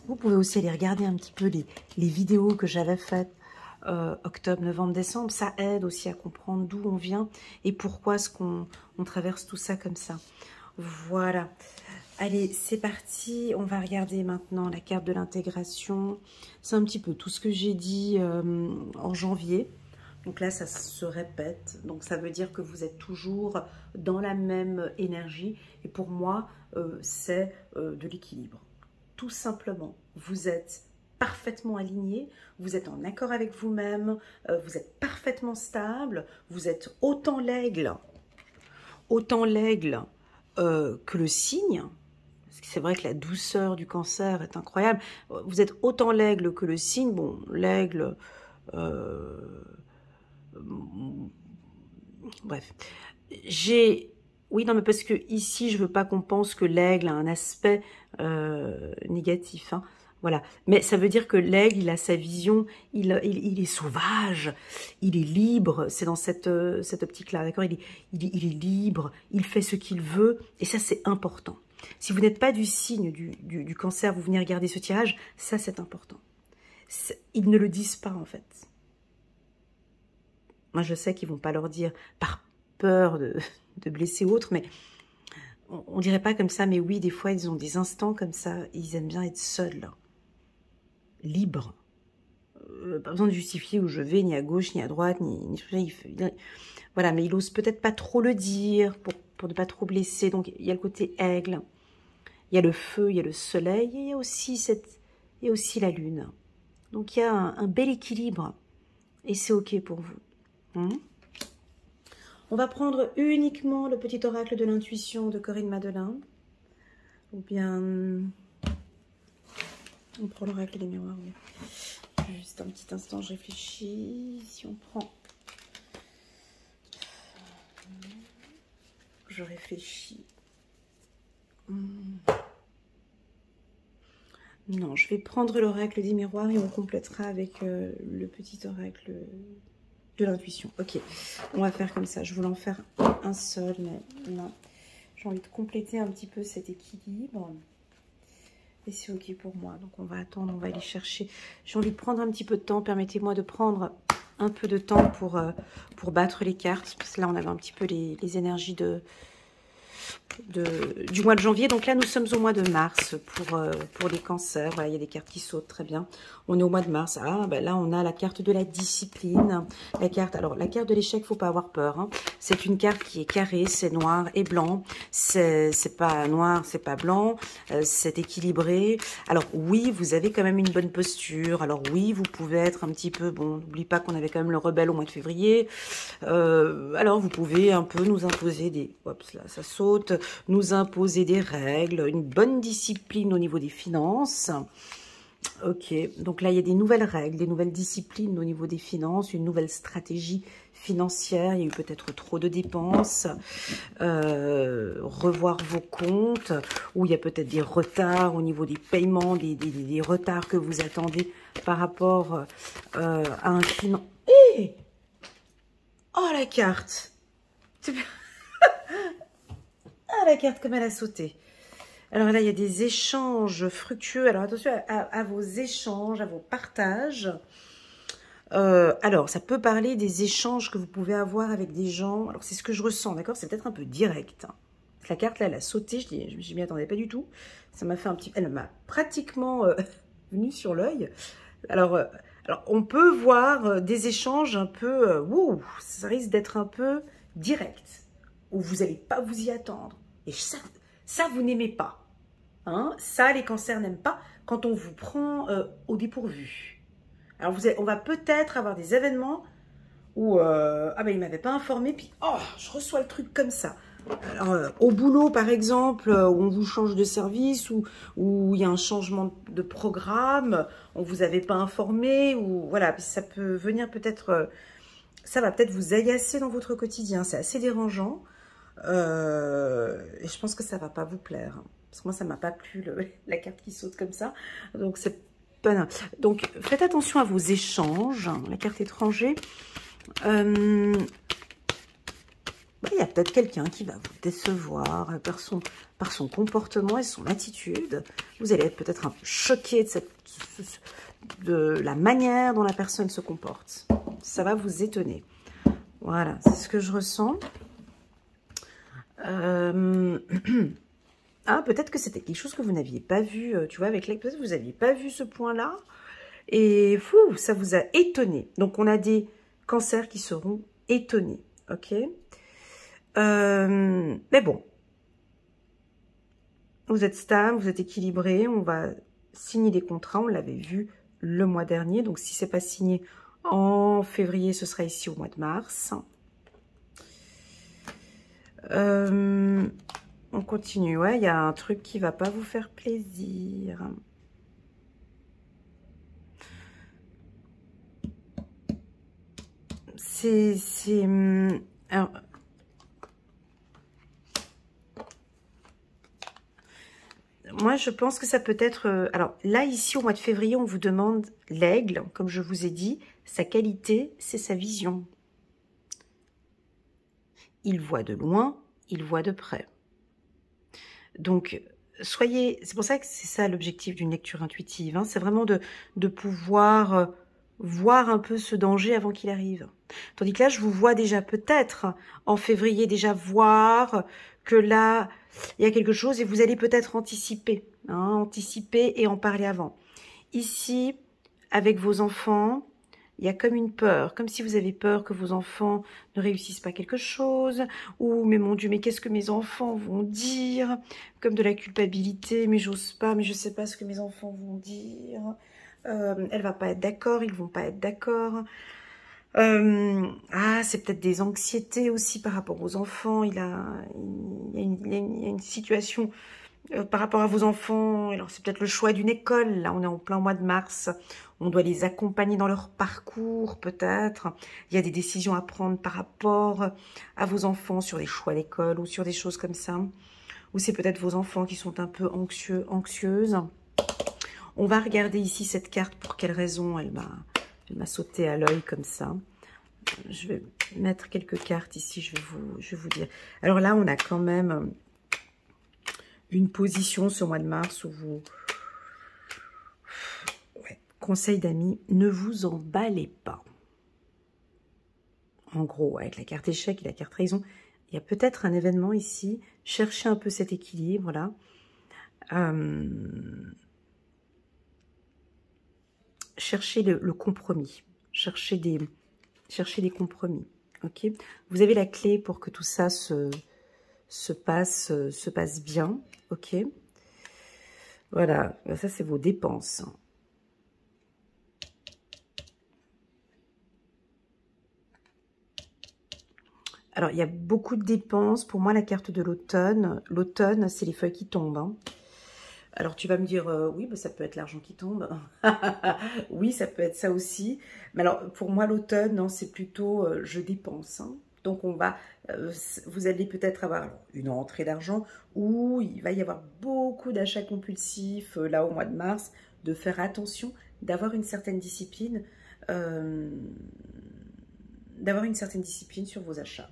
vous pouvez aussi aller regarder un petit peu les vidéos que j'avais faites octobre, novembre, décembre. Ça aide aussi à comprendre d'où on vient et pourquoi est-ce qu'on traverse tout ça comme ça. Voilà. Allez, c'est parti. On va regarder maintenant la carte de l'intégration. C'est un petit peu tout ce que j'ai dit en janvier. Donc là, ça se répète. Donc ça veut dire que vous êtes toujours dans la même énergie. Et pour moi, c'est de l'équilibre. Tout simplement, vous êtes parfaitement aligné, vous êtes en accord avec vous-même, vous êtes parfaitement stable, vous êtes autant l'aigle que le cygne. C'est vrai que la douceur du cancer est incroyable. Vous êtes autant l'aigle que le cygne. Bon, l'aigle... bref. Oui, non, mais parce que ici, je veux pas qu'on pense que l'aigle a un aspect négatif. Hein. Voilà. Mais ça veut dire que l'aigle, il a sa vision, il est sauvage, il est libre. C'est dans cette optique-là, d'accord, il est libre, il fait ce qu'il veut. Et ça, c'est important. Si vous n'êtes pas du signe du cancer, vous venez regarder ce tirage, ça c'est important. Ils ne le disent pas en fait. Moi je sais qu'ils ne vont pas leur dire par peur de blesser ou autre, mais on ne dirait pas comme ça, mais oui, des fois ils ont des instants comme ça, ils aiment bien être seuls, libres. Pas besoin de justifier où je vais, ni à gauche, ni à droite, ni voilà, mais ils n'osent peut-être pas trop le dire pour ne pas trop blesser. Donc il y a le côté aigle, il y a le feu, il y a le soleil, et il y a aussi la lune. Donc, il y a un bel équilibre. Et c'est OK pour vous. On va prendre uniquement le petit oracle de l'intuition de Corinne Madelin. Ou bien... On prend l'oracle des miroirs, oui. Juste un petit instant, je réfléchis. Si on prend... Je réfléchis. Non, je vais prendre l'oracle des miroirs et on complétera avec le petit oracle de l'intuition. Ok, on va faire comme ça. Je voulais en faire un seul, mais non. J'ai envie de compléter un petit peu cet équilibre. Et c'est ok pour moi. Donc on va attendre, on va aller chercher. J'ai envie de prendre un petit peu de temps. Permettez-moi de prendre un peu de temps pour battre les cartes. Parce que là, on avait un petit peu les énergies du mois de janvier. Donc là, nous sommes au mois de mars pour les cancers. Voilà, il y a des cartes qui sautent, très bien. On est au mois de mars. Ah, ben là, on a la carte de la discipline. La carte de l'échec, faut pas avoir peur. Hein. C'est une carte qui est carrée, c'est noir et blanc. C'est pas noir, c'est pas blanc. C'est équilibré. Alors oui, vous avez quand même une bonne posture. Alors oui, vous pouvez être un petit peu... Bon, n'oublie pas qu'on avait quand même le rebelle au mois de février. Alors vous pouvez un peu nous imposer des... Oups, là, ça saute. Nous imposer des règles, une bonne discipline au niveau des finances. Ok, donc là, il y a des nouvelles règles, des nouvelles disciplines au niveau des finances, une nouvelle stratégie financière. Il y a eu peut-être trop de dépenses, revoir vos comptes, ou il y a peut-être des retards au niveau des paiements, des retards que vous attendez par rapport à un financement. Hey, oh, la carte! Ah, la carte comme elle a sauté. Alors là, il y a des échanges fructueux. Alors attention à vos échanges, à vos partages. Alors, ça peut parler des échanges que vous pouvez avoir avec des gens. Alors, c'est ce que je ressens, d'accord? C'est peut-être un peu direct. La carte, là, elle a sauté. Je m'y attendais pas du tout. Ça m'a fait un petit... Elle m'a pratiquement venue sur l'œil. Alors, on peut voir des échanges un peu... wow, ça risque d'être un peu direct. Où vous n'allez pas vous y attendre. Et ça vous n'aimez pas. Hein, ça, les cancers n'aiment pas quand on vous prend au dépourvu. Alors, on va peut-être avoir des événements où, ah ben, il ne m'avait pas informé, puis, oh, je reçois le truc comme ça. Alors, au boulot, par exemple, où on vous change de service, où il y a un changement de programme, on ne vous avait pas informé, ou voilà, ça peut venir peut-être, ça va peut-être vous agacer dans votre quotidien, c'est assez dérangeant. Et je pense que ça va pas vous plaire. Parce que moi, ça m'a pas plu, la carte qui saute comme ça. Donc, c'est pas... Donc, faites attention à vos échanges. La carte étranger. Il y a peut-être quelqu'un qui va vous décevoir par son comportement et son attitude. Vous allez être peut-être un peu choqué de la manière dont la personne se comporte. Ça va vous étonner. Voilà, c'est ce que je ressens. Ah, peut-être que c'était quelque chose que vous n'aviez pas vu, tu vois, peut-être que vous n'aviez pas vu ce point-là, et fou, ça vous a étonné. Donc, on a des cancers qui seront étonnés, ok? Mais bon, vous êtes stable, vous êtes équilibré, on va signer des contrats, on l'avait vu le mois dernier, donc si ce n'est pas signé en février, ce sera ici au mois de mars. On continue, ouais, il y a un truc qui va pas vous faire plaisir. Alors, moi, je pense que ça peut être... alors, là, ici, au mois de février, on vous demande l'aigle, comme je vous ai dit. Sa qualité, c'est sa vision. Il voit de loin, il voit de près. Donc, soyez... C'est pour ça que c'est ça l'objectif d'une lecture intuitive. Hein, c'est vraiment de pouvoir voir un peu ce danger avant qu'il arrive. Tandis que là, je vous vois déjà peut-être en février, déjà voir que là, il y a quelque chose et vous allez peut-être anticiper. Hein, anticiper et en parler avant. Ici, avec vos enfants... Il y a comme une peur, comme si vous avez peur que vos enfants ne réussissent pas quelque chose, ou mais mon Dieu, mais qu'est-ce que mes enfants vont dire? Comme de la culpabilité, mais j'ose pas, mais je sais pas ce que mes enfants vont dire. Elle va pas être d'accord, ils vont pas être d'accord. C'est peut-être des anxiétés aussi par rapport aux enfants. Il y a une situation par rapport à vos enfants. Alors c'est peut-être le choix d'une école. Là, on est en plein mois de mars. On doit les accompagner dans leur parcours, peut-être. Il y a des décisions à prendre par rapport à vos enfants sur des choix d'école ou sur des choses comme ça. Ou c'est peut-être vos enfants qui sont un peu anxieuses. On va regarder ici cette carte. Pour quelle raison elle m'a sauté à l'œil comme ça. Je vais mettre quelques cartes ici, je vais vous dire. Alors là, on a quand même une position ce mois de mars où vous... Ouais. Conseil d'amis, ne vous emballez pas. En gros, avec la carte échec et la carte trahison, il y a peut-être un événement ici. Cherchez un peu cet équilibre, là. Cherchez le compromis. Cherchez des compromis. Ok. Vous avez la clé pour que tout ça se passe bien. Ok. Voilà. Ça, c'est vos dépenses. Alors, il y a beaucoup de dépenses. Pour moi, la carte de l'automne. L'automne, c'est les feuilles qui tombent. Hein. Alors, tu vas me dire, oui, bah, ça peut être l'argent qui tombe. Oui, ça peut être ça aussi. Mais alors, pour moi, l'automne, c'est plutôt je dépense. Hein. Donc, vous allez peut-être avoir une rentrée d'argent ou il va y avoir beaucoup d'achats compulsifs là au mois de mars. De faire attention, d'avoir une certaine discipline, sur vos achats.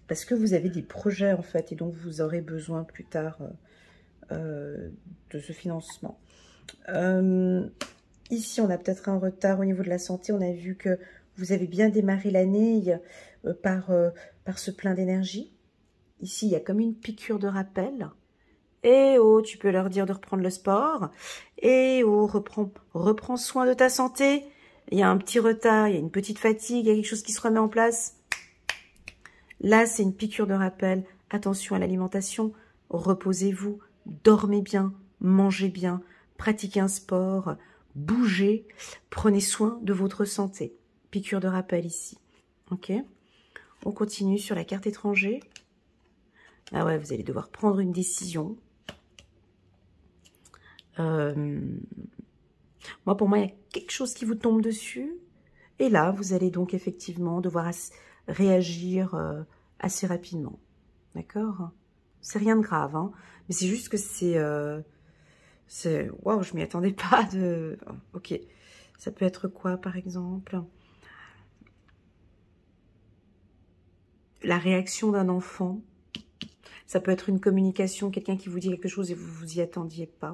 Parce que vous avez des projets, en fait, et donc vous aurez besoin plus tard de ce financement. Ici, on a peut-être un retard au niveau de la santé. On a vu que vous avez bien démarré l'année par ce plein d'énergie. Ici, il y a comme une piqûre de rappel. Et oh, tu peux leur dire de reprendre le sport. Et oh, reprends soin de ta santé. Il y a un petit retard, il y a une petite fatigue, il y a quelque chose qui se remet en place. Là, c'est une piqûre de rappel. Attention à l'alimentation. Reposez-vous. Dormez bien. Mangez bien. Pratiquez un sport. Bougez. Prenez soin de votre santé. Piqûre de rappel ici. Ok. On continue sur la carte étranger. Ah ouais, vous allez devoir prendre une décision. Pour moi, il y a quelque chose qui vous tombe dessus. Et là, vous allez donc effectivement devoir réagir assez rapidement. D'accord? C'est rien de grave, hein, mais c'est juste que c'est... Waouh, je m'y attendais pas de... Ok. Ça peut être quoi, par exemple? La réaction d'un enfant. Ça peut être une communication, quelqu'un qui vous dit quelque chose et vous vous y attendiez pas.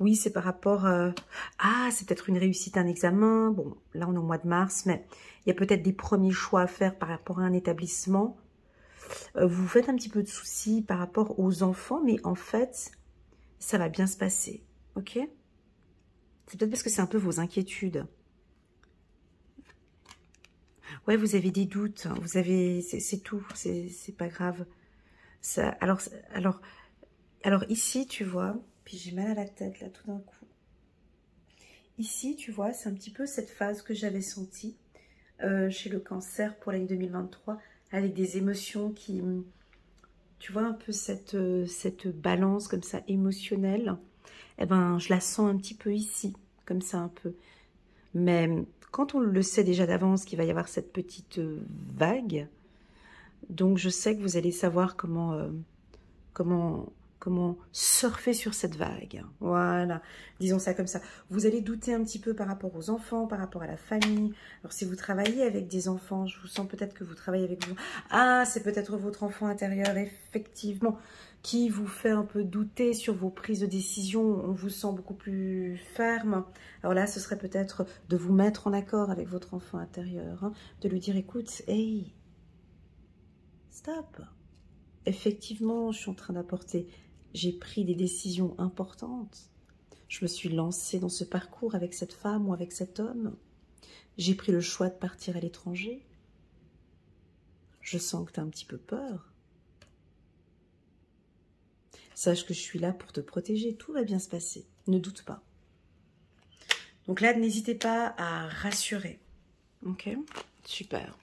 Oui, c'est par rapport... c'est peut-être une réussite à un examen. Bon, là, on est au mois de mars, mais il y a peut-être des premiers choix à faire par rapport à un établissement. Vous vous faites un petit peu de soucis par rapport aux enfants, mais en fait, ça va bien se passer. Ok? C'est peut-être parce que c'est un peu vos inquiétudes. Ouais, vous avez des doutes. Vous avez... C'est tout. C'est pas grave. Ça, alors ici, tu vois... Puis j'ai mal à la tête, là, tout d'un coup. Ici, tu vois, c'est un petit peu cette phase que j'avais sentie chez le cancer pour l'année 2023, avec des émotions qui... Tu vois, un peu cette balance comme ça, émotionnelle. Eh ben, je la sens un petit peu ici, comme ça, un peu. Mais quand on le sait déjà d'avance qu'il va y avoir cette petite vague, donc je sais que vous allez savoir comment surfer sur cette vague. Voilà, disons ça comme ça. Vous allez douter un petit peu par rapport aux enfants, par rapport à la famille. Alors, si vous travaillez avec des enfants, je vous sens peut-être que vous travaillez avec vous. Ah, c'est peut-être votre enfant intérieur, effectivement, qui vous fait un peu douter sur vos prises de décision. On vous sent beaucoup plus ferme. Alors là, ce serait peut-être de vous mettre en accord avec votre enfant intérieur, hein, de lui dire, écoute, hey, stop. Effectivement, je suis en train d'apporter... J'ai pris des décisions importantes. Je me suis lancée dans ce parcours avec cette femme ou avec cet homme. J'ai pris le choix de partir à l'étranger. Je sens que tu as un petit peu peur. Sache que je suis là pour te protéger. Tout va bien se passer. Ne doute pas. Donc là, n'hésitez pas à rassurer. Ok, super.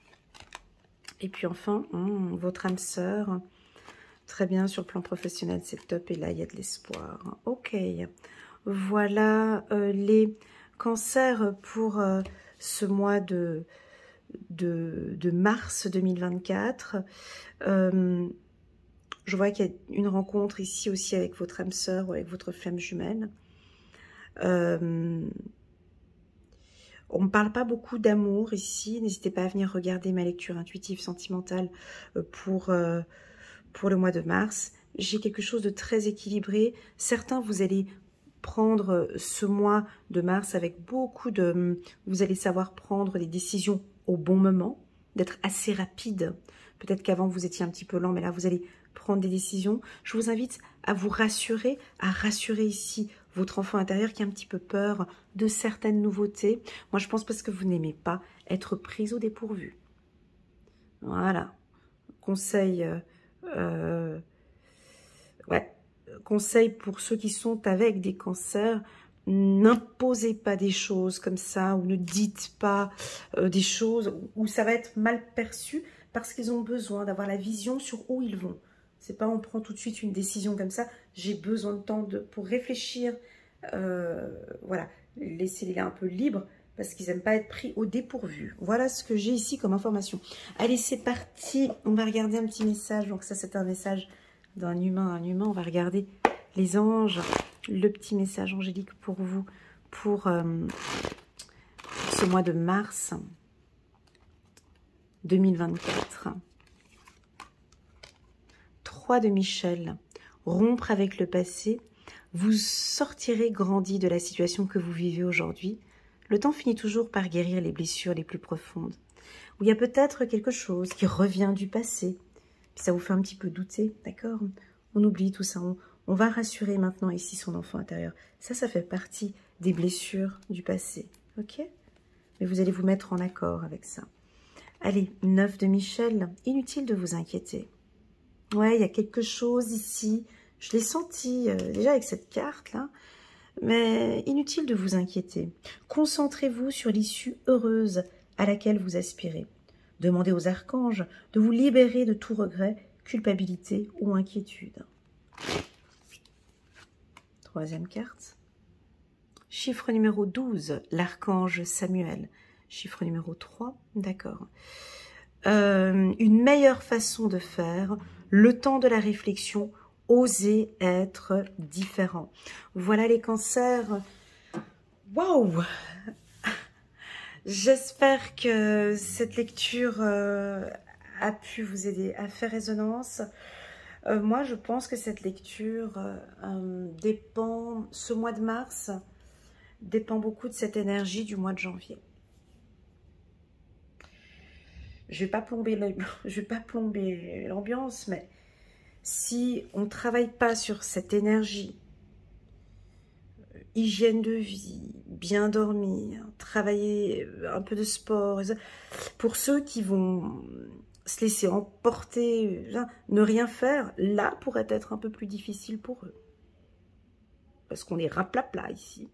Et puis enfin, votre âme sœur, très bien sur le plan professionnel, c'est top. Et là, il y a de l'espoir. Ok, voilà les cancers pour ce mois de mars 2024. Je vois qu'il y a une rencontre ici aussi avec votre âme sœur ou avec votre flamme jumelle. On ne parle pas beaucoup d'amour ici. N'hésitez pas à venir regarder ma lecture intuitive sentimentale pour le mois de mars. J'ai quelque chose de très équilibré. Certains, vous allez prendre ce mois de mars avec beaucoup de... Vous allez savoir prendre des décisions au bon moment, d'être assez rapide. Peut-être qu'avant, vous étiez un petit peu lent, mais là, vous allez prendre des décisions. Je vous invite à vous rassurer, à rassurer ici votre enfant intérieur qui a un petit peu peur de certaines nouveautés. Moi, je pense parce que vous n'aimez pas être prise au dépourvu. Voilà. Conseil, conseil pour ceux qui sont avec des cancers, n'imposez pas des choses comme ça ou ne dites pas des choses où ça va être mal perçu parce qu'ils ont besoin d'avoir la vision sur où ils vont. C'est pas on prend tout de suite une décision comme ça. J'ai besoin de temps pour réfléchir. Voilà, laissez-les un peu libres parce qu'ils n'aiment pas être pris au dépourvu. Voilà ce que j'ai ici comme information. Allez, c'est parti. On va regarder un petit message. Donc ça, c'est un message d'un humain à un humain. On va regarder les anges, le petit message angélique pour vous, pour ce mois de mars 2024. 3 de Michel, rompre avec le passé. Vous sortirez grandi de la situation que vous vivez aujourd'hui. Le temps finit toujours par guérir les blessures les plus profondes. Où il y a peut-être quelque chose qui revient du passé. Puis ça vous fait un petit peu douter, d'accord? On oublie tout ça. On va rassurer maintenant ici son enfant intérieur. Ça fait partie des blessures du passé, ok? Mais vous allez vous mettre en accord avec ça. Allez, 9 de Michel, inutile de vous inquiéter. Ouais, il y a quelque chose ici. Je l'ai senti déjà avec cette carte-là. Mais inutile de vous inquiéter. Concentrez-vous sur l'issue heureuse à laquelle vous aspirez. Demandez aux archanges de vous libérer de tout regret, culpabilité ou inquiétude. 3e carte. Chiffre numéro 12, l'archange Samuel. Chiffre numéro 3, d'accord. Une meilleure façon de faire, le temps de la réflexion, oser être différent. Voilà les cancers. Waouh! J'espère que cette lecture a pu vous aider à faire résonance. Moi, je pense que cette lecture dépend, ce mois de mars, dépend beaucoup de cette énergie du mois de janvier. Je vais pas plomber l'ambiance, mais si on ne travaille pas sur cette énergie, hygiène de vie, bien dormir, travailler un peu de sport, pour ceux qui vont se laisser emporter, ne rien faire, là pourrait être un peu plus difficile pour eux. Parce qu'on est raplapla ici,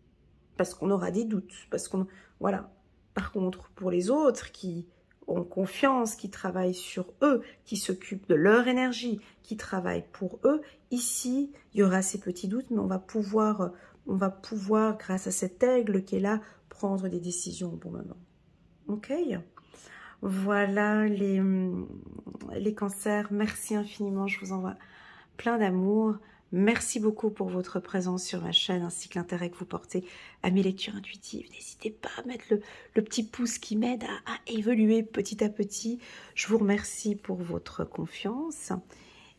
parce qu'on aura des doutes, parce qu'on... Voilà. Par contre, pour les autres qui ont confiance, qui travaillent sur eux, qui s'occupent de leur énergie, qui travaillent pour eux, ici, il y aura ces petits doutes, mais on va pouvoir, grâce à cet aigle qui est là, prendre des décisions au bon moment. Ok? Voilà les cancers. Merci infiniment, je vous envoie plein d'amour. Merci beaucoup pour votre présence sur ma chaîne ainsi que l'intérêt que vous portez à mes lectures intuitives. N'hésitez pas à mettre le petit pouce qui m'aide à évoluer petit à petit. Je vous remercie pour votre confiance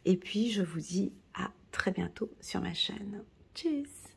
et puis je vous dis à très bientôt sur ma chaîne. Tchuss!